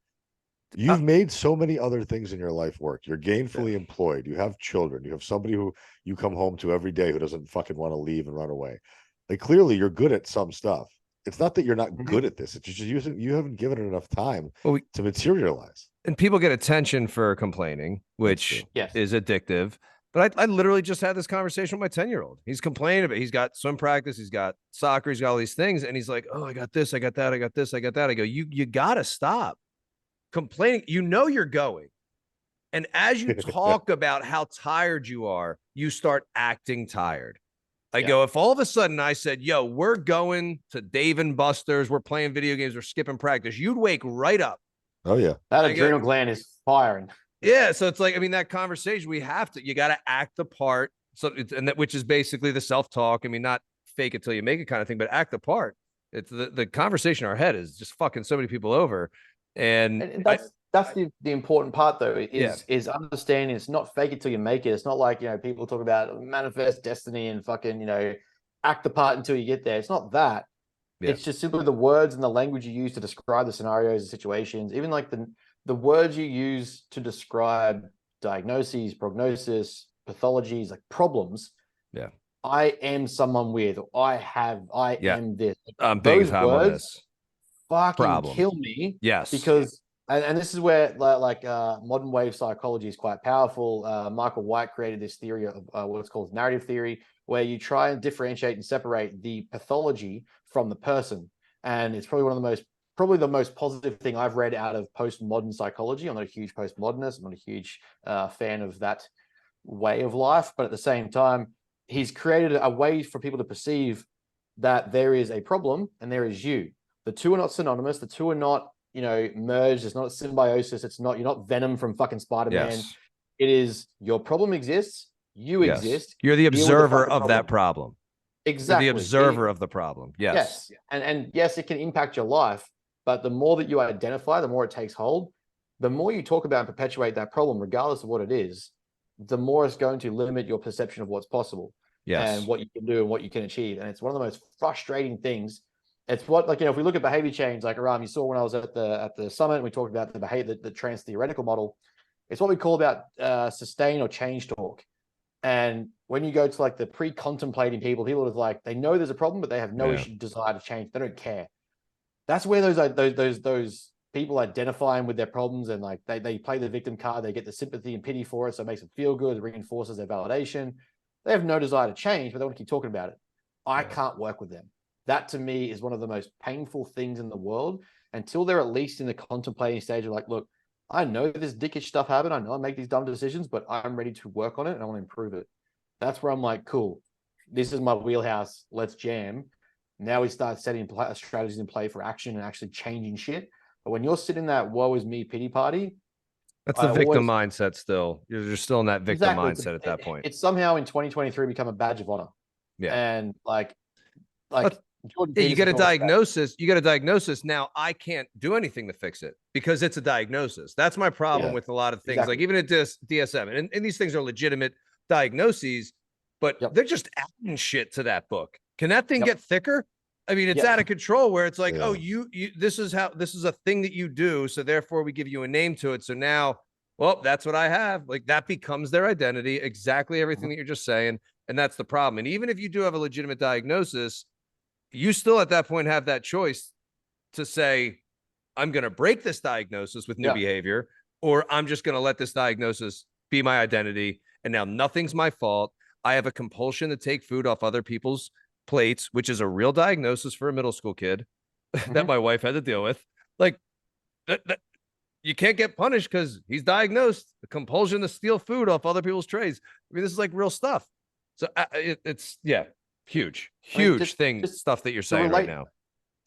you've made so many other things in your life work. You're gainfully employed. You have children. You have somebody who you come home to every day who doesn't fucking want to leave and run away. Like, clearly you're good at some stuff. It's not that you're not good at this. It's just you haven't given it enough time to materialize. And people get attention for complaining, which is addictive. But I literally just had this conversation with my 10-year-old. He's complaining about, he's got swim practice, he's got soccer, he's got all these things. And he's like, oh, I got this, I got that, I got this, I got that. I go, you got to stop complaining. You know you're going. And as you talk about how tired you are, you start acting tired. I go, if all of a sudden I said, yo, we're going to Dave and Buster's, we're playing video games, we're skipping practice, you'd wake right up. Oh, yeah. That adrenal gland is firing. Yeah. So it's like, I mean, that conversation, you got to act the part. So, which is basically the self-talk. I mean, not fake it till you make it kind of thing, but act the part. It's the conversation in our head is just fucking so many people over. And that's the important part, though, is understanding it's not fake it till you make it. It's not like, people talk about manifest destiny and fucking, act the part until you get there. It's not that. Yeah. It's just simply the words and the language you use to describe the scenarios and situations, even like the words you use to describe diagnoses, prognosis, pathologies, like problems. Yeah. I am someone with, or I am this. Those words fucking kill me. Yes. Because, and this is where modern wave psychology is quite powerful. Michael White created this theory of what's called narrative theory, where you try and differentiate and separate the pathology from the person. And it's probably the most positive thing I've read out of postmodern psychology. I'm not a huge postmodernist. I'm not a huge fan of that way of life. But at the same time, he's created a way for people to perceive that there is a problem and there is you. The two are not synonymous. The two are not, merged. It's not a symbiosis. You're not Venom from fucking Spider-Man. Yes. It is your problem exists. You exist. You're the observer of that problem. Exactly. You're the observer of the problem. Yes. And yes, it can impact your life. But the more that you identify, the more it takes hold. The more you talk about and perpetuate that problem, regardless of what it is, the more it's going to limit your perception of what's possible and what you can do and what you can achieve. And it's one of the most frustrating things. It's what, if we look at behavior change, like Aram, you saw when I was at the summit, and we talked about the behavior, the trans theoretical model. It's what we call about sustain or change talk. And when you go to like the pre-contemplating people are they know there's a problem, but they have no desire to change. They don't care. That's where those people identifying with their problems and they play the victim card, they get the sympathy and pity for it, so it makes them feel good, it reinforces their validation. They have no desire to change, but they want to keep talking about it. I can't work with them. That to me is one of the most painful things in the world, until they're at least in the contemplating stage of look, I know this dickish stuff happened, I know I make these dumb decisions, but I'm ready to work on it and I want to improve it. That's where I'm like, cool, this is my wheelhouse, let's jam. Now we start setting strategies in play for action and actually changing shit. But when you're sitting in that woe is me pity party, that's the victim mindset still. You're still in that victim mindset at that point. It's somehow in 2023 become a badge of honor. Yeah. And Jordan Yeah, you get a Peterson talks about- diagnosis. You get a diagnosis. Now I can't do anything to fix it because it's a diagnosis. That's my problem Yeah, with a lot of things. exactly. Like even at DSM, and these things are legitimate diagnoses, but Yep. they're just adding shit to that book. Can that thing Yep. get thicker? I mean, it's Yeah. out of control where it's like, Yeah. oh, you this is a thing that you do. So therefore we give you a name to it. So now, well, that's what I have. Like that becomes their identity, exactly everything that you're just saying. And that's the problem. And even if you do have a legitimate diagnosis, you still at that point have that choice to say, I'm going to break this diagnosis with new behavior, or I'm just going to let this diagnosis be my identity. And now nothing's my fault. I have a compulsion to take food off other people's plates, which is a real diagnosis for a middle school kid that my wife had to deal with. Like that you can't get punished because he's diagnosed a compulsion to steal food off other people's trays. I mean, this is like real stuff. So it's huge stuff that you're saying right now.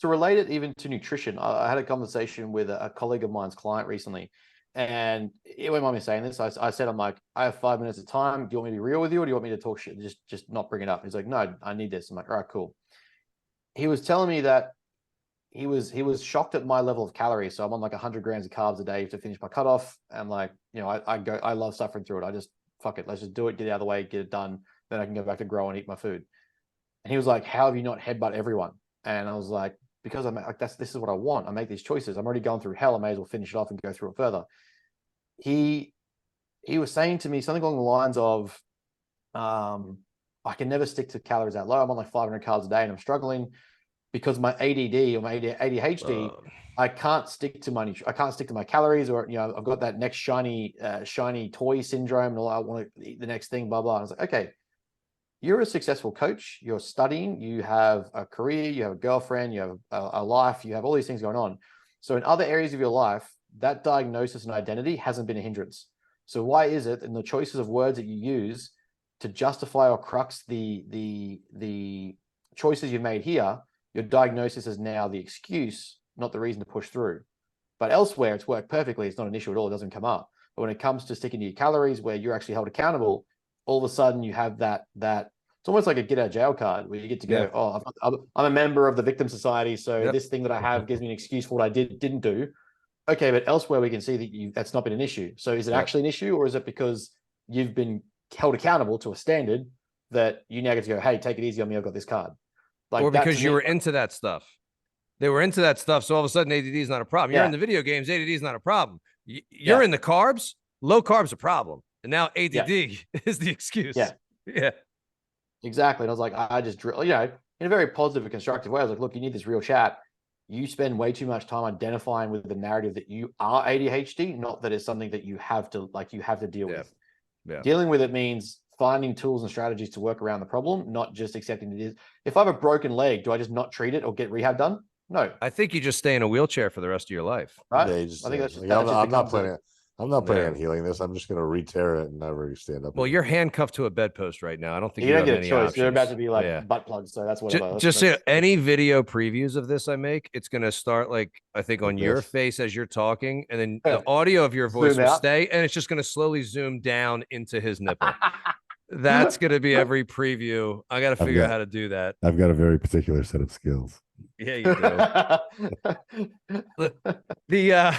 To relate it even to nutrition, I had a conversation with a colleague of mine's client recently, and he won't mind me saying this. I said, I'm like, I have 5 minutes of time. Do you want me to be real with you, or do you want me to talk shit? Just not bring it up. He's like, no, I need this. I'm like, all right, cool. He was telling me that he was shocked at my level of calories. So I'm on like 100 grams of carbs a day to finish my cutoff. And like, you know, I love suffering through it. I just fuck it. Let's just do it, get it out of the way, get it done. Then I can go back to grow and eat my food. And he was like, how have you not headbutt everyone? And I was like, because I'm like, this is what I want. I make these choices. I'm already going through hell. I may as well finish it off and go through it further. He was saying to me something along the lines of, I can never stick to calories that low. I'm on like 500 carbs a day and I'm struggling because my ADD or my ADHD, I can't stick to my calories, or, you know, I've got that next shiny toy syndrome and all. I want to eat the next thing, blah, blah. And I was like, okay, you're a successful coach, you're studying, you have a career, you have a girlfriend, you have a life, you have all these things going on. So in other areas of your life, that diagnosis and identity hasn't been a hindrance. So why is it in the choices of words that you use to justify or crux the choices you've made here, your diagnosis is now the excuse, not the reason to push through. But elsewhere, it's worked perfectly. It's not an issue at all. It doesn't come up. But when it comes to sticking to your calories, where you're actually held accountable, all of a sudden you have that it's almost like a get out of jail card where you get to go, I'm a member of the victim society. So this thing that I have gives me an excuse for what I didn't do. Okay, but elsewhere we can see that that's not been an issue. So is it actually an issue, or is it because you've been held accountable to a standard that you now get to go, hey, take it easy on me, I've got this card. Like, or because you were into that stuff. They were into that stuff. So all of a sudden ADD is not a problem. You're in the video games, ADD is not a problem. You're in the carbs, low carbs a problem. And now ADD is the excuse. Yeah. Exactly. And I was like, I just drill, you know, in a very positive and constructive way. I was like, look, you need this real chat. You spend way too much time identifying with the narrative that you are ADHD, not that it's something that you have to deal with. Yeah. Dealing with it means finding tools and strategies to work around the problem, not just accepting it is. If I have a broken leg, do I just not treat it or get rehab done? No. I think you just stay in a wheelchair for the rest of your life. Right. I think that's just, I'm not planning on healing this. I'm just going to re-tear it and never stand up. Well, you're handcuffed to a bedpost right now. I don't think you don't have get a choice. Options. You're about to be like butt plugs, so that's what. Just say any video previews of this I make, it's going to start like I think on your face as you're talking, and then the audio of your voice will stay, and it's just going to slowly zoom down into his nipple. That's going to be every preview. I got to figure out how to do that. I've got a very particular set of skills. Yeah, you do.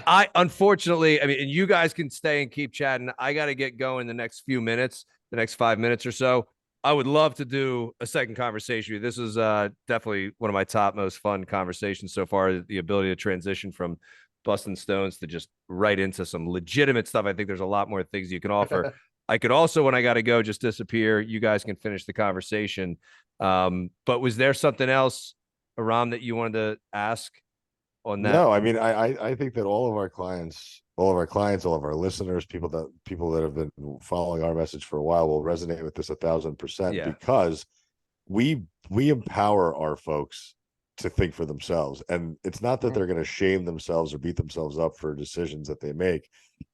I unfortunately, I mean, and you guys can stay and keep chatting. I got to get going the next few minutes, the next 5 minutes or so. I would love to do a second conversation. This is definitely one of my top most fun conversations so far. The ability to transition from busting stones to just right into some legitimate stuff. I think there's a lot more things you can offer. I could also, when I got to go, just disappear. You guys can finish the conversation. But was there something else, Aram, that you wanted to ask on that? No, I mean, I think that all of our clients, all of our listeners, people that have been following our message for a while will resonate with this 1,000% because we empower our folks to think for themselves. And it's not that they're going to shame themselves or beat themselves up for decisions that they make.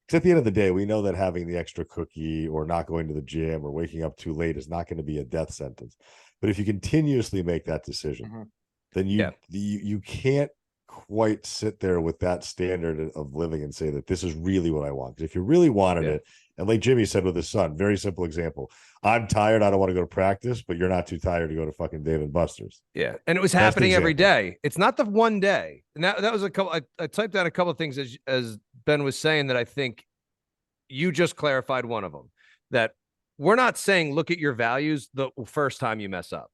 Because at the end of the day, we know that having the extra cookie or not going to the gym or waking up too late is not going to be a death sentence. But if you continuously make that decision, then you can't quite sit there with that standard of living and say that this is really what I want. Because if you really wanted it And like Jimmy said with his son, very simple example. I'm tired. I don't want to go to practice, but you're not too tired to go to fucking Dave and Buster's. Yeah. And it was Best happening every example. day. It's not the one day. And that was a couple. I typed down a couple of things as Ben was saying that I think you just clarified one of them, that we're not saying look at your values the first time you mess up.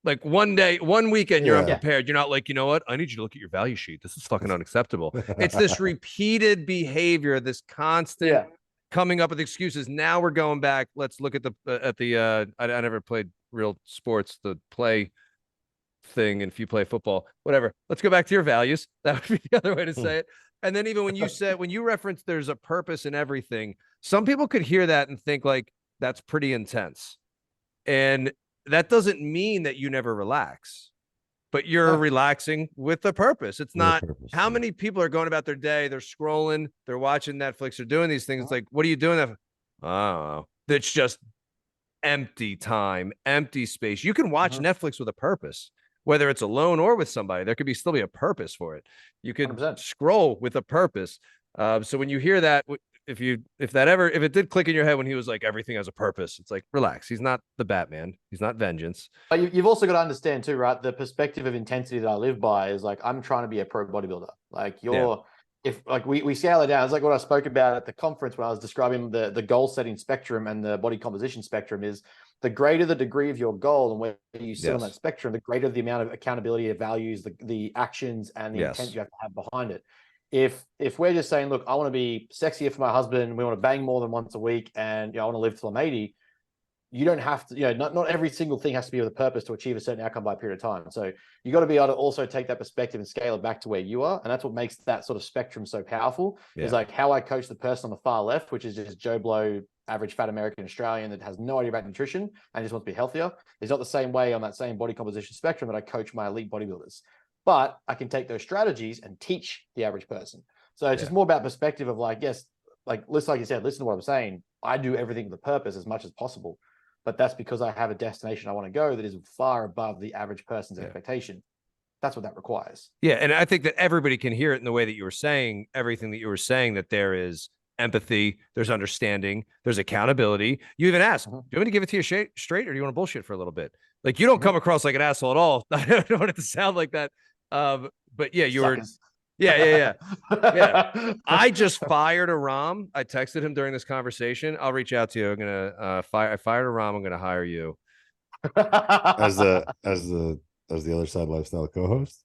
Like one day, one weekend, you're unprepared. You're not like, you know what? I need you to look at your value sheet. This is fucking unacceptable. It's this repeated behavior, this constant coming up with excuses. Now we're going back. Let's look at the I never played real sports, the play thing. And if you play football, whatever, let's go back to your values. That would be the other way to say it. And then even when you reference there's a purpose in everything, some people could hear that and think like that's pretty intense. And that doesn't mean that you never relax, but you're relaxing with a purpose. It's not how many people are going about their day. They're scrolling, they're watching Netflix, they're doing these things. It's like, what are you doing? I don't know. That's just empty time, empty space. You can watch Netflix with a purpose, whether it's alone or with somebody. There could still be a purpose for it. You could 100%. scroll with a purpose. So when you hear that, if it did click in your head when he was like, everything has a purpose, it's like, relax. He's not the Batman. He's not vengeance. But you've also got to understand too, right? The perspective of intensity that I live by is like, I'm trying to be a pro bodybuilder. Like if like we scale it down, it's like what I spoke about at the conference when I was describing the goal setting spectrum and the body composition spectrum is the greater the degree of your goal and where you sit on that spectrum, the greater the amount of accountability, of values, the actions and the intent you have to have behind it. If we're just saying, look, I want to be sexier for my husband, we want to bang more than once a week, and I want to live till I'm 80, you don't have to, not every single thing has to be with a purpose to achieve a certain outcome by a period of time. So you got to be able to also take that perspective and scale it back to where you are. And that's what makes that sort of spectrum so powerful. Is like how I coach the person on the far left, which is just Joe Blow, average fat American Australian that has no idea about nutrition and just wants to be healthier. It's not the same way on that same body composition spectrum that I coach my elite bodybuilders. But I can take those strategies and teach the average person. So it's just more about perspective of like, yes, like you said, listen to what I'm saying. I do everything with a purpose as much as possible. But that's because I have a destination I want to go that is far above the average person's expectation. That's what that requires. Yeah. And I think that everybody can hear it in the way that you were saying, everything that you were saying, that there is empathy, there's understanding, there's accountability. You even asked, do you want me to give it to you straight or do you want to bullshit for a little bit? Like you don't come across like an asshole at all. I don't want it to sound like that. But yeah, you were. Yeah. I just fired Aram. I texted him during this conversation. I'll reach out to you. I'm gonna I fired Aram. I'm gonna hire you as the other side lifestyle co-host.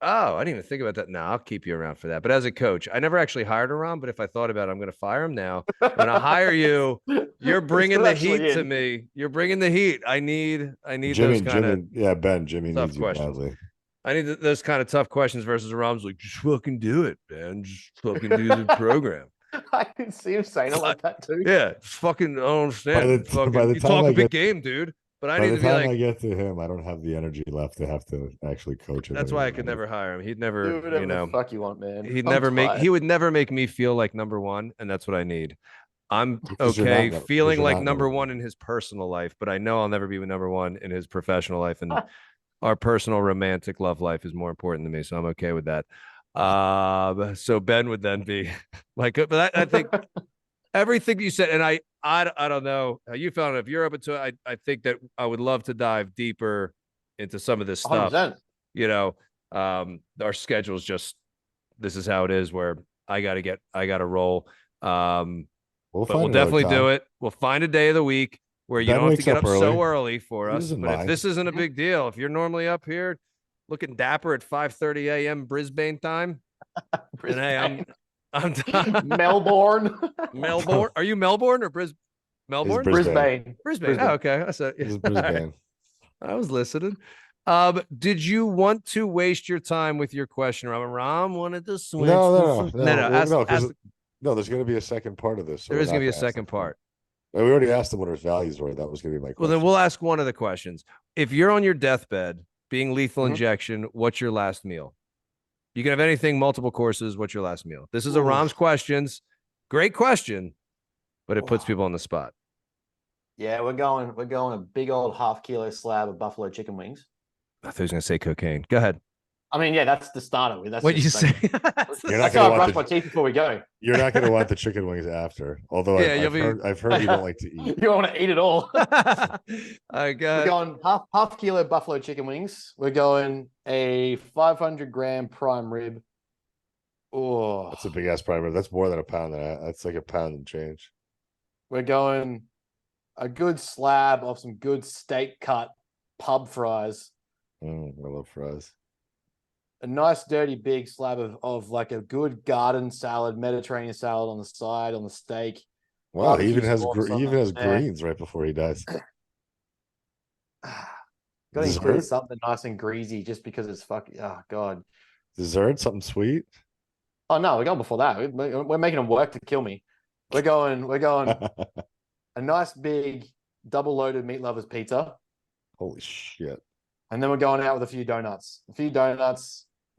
Oh, I didn't even think about that. No, I'll keep you around for that. But as a coach, I never actually hired Aram. But if I thought about it, I'm going to fire him now. When I hire you, you're bringing the heat to me. You're bringing the heat. I need Jimmy, those kind of Ben, Jimmy tough needs you questions. badly. I need those kind of tough questions versus Aram's like, just fucking do it, man. Just fucking do the program. I can see him saying it like that too. Yeah, just fucking. I don't understand. By the you time talk I a big game, dude. But I need to be like. By the time I get to him, I don't have the energy left to have to actually coach him. That's why I could never hire him. He'd never, do whatever the fuck you want, man. He would never make me feel like number one, and that's what I need. I'm okay feeling like number one in his personal life, but I know I'll never be number one in his professional life, and our personal romantic love life is more important to me, so I'm okay with that. So Ben would then be like, but I think everything you said, and I don't know how you found it. If you're open to it, I think that I would love to dive deeper into some of this stuff. 100%. Our schedule's just, this is how it is, where I gotta roll. We'll definitely do it. We'll find a day of the week where you don't have to get up so early for us. But if this isn't a big deal, if you're normally up here looking dapper at 5:30 a.m. Brisbane time, and hey, I'm done. Melbourne. Are you Melbourne or Brisbane? Melbourne? Brisbane. Oh, okay. I said Brisbane. I was listening. Did you want to waste your time with your question, Ram wanted to switch? No. There's going to be a second part of this. So there is going to be a second part. We already asked him what his values were. That was going to be my question. Well, then we'll ask one of the questions. If you're on your deathbed being lethal injection, what's your last meal? You can have anything, multiple courses. What's your last meal? This is Aram's questions. Great question, but it puts people on the spot. Yeah, we're going a big old half kilo slab of buffalo chicken wings. I thought he was going to say cocaine. Go ahead. I mean, yeah, that's the starter. That's What you just say? You're that's not how gonna I want brush my teeth before we go. You're not gonna want the chicken wings after. Although Yeah, I've heard you don't like to eat. You don't want to eat it all. I We're got going half kilo buffalo chicken wings. We're going a 500-gram prime rib. Oh, That's a big ass prime rib. That's more than a pound. That's like a pound and change. we're going a good slab of some good steak cut pub fries. I love fries. A nice dirty big slab of like a good garden salad, Mediterranean salad on the side, on the steak. Wow, he even has sauce he on even has there. greens right before he dies. Got to include Dessert? something nice and greasy just because it's fucking. Oh god. Dessert? Something sweet? Oh no, we're going before that. We're making them work to kill me. We're going a nice big double loaded meat lovers pizza, Holy shit. and then we're going out with a few donuts.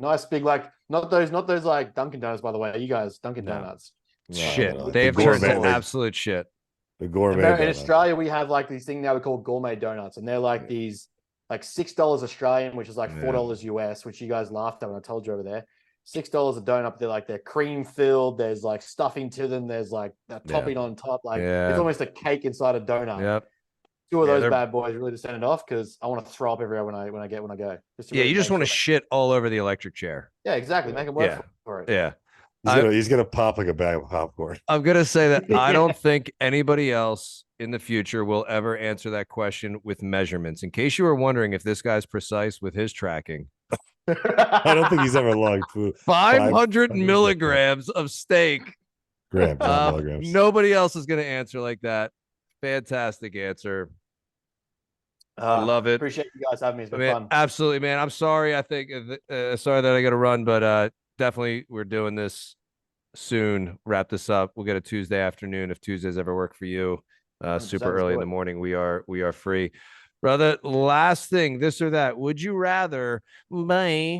Nice big not those like Dunkin' Donuts, by the way. You guys, Dunkin' No. Donuts. shit. No. They have The turned to gourmet- absolute shit. The gourmet In donut. Australia, we have like these thing now we call gourmet donuts, and they're like these like $6 Australian, which is like $4 US, which you guys laughed at when I told you over there. $6 a donut. They're cream filled. There's like stuffing to them. There's like a topping on top. Like it's almost a cake inside a donut. Yep. Two of those bad boys really to send it off because I want to throw up everywhere when I go. You just want to shit all over the electric chair. Yeah, exactly. Make them work for it. Yeah. He's gonna pop like a bag of popcorn. I'm gonna say that I don't think anybody else in the future will ever answer that question with measurements. In case you were wondering if this guy's precise with his tracking. I don't think he's ever logged food. 500 milligrams of steak. Grams, not milligrams. Nobody else is going to answer like that. Fantastic answer. I love it. Appreciate you guys having me. It's been fun. Absolutely, man. I'm sorry. I think sorry that I got to run, but definitely we're doing this soon. Wrap this up. We'll get a Tuesday afternoon if Tuesdays ever work for you. Super early in the morning. We are free. Brother, last thing, this or that. Would you rather? Bye.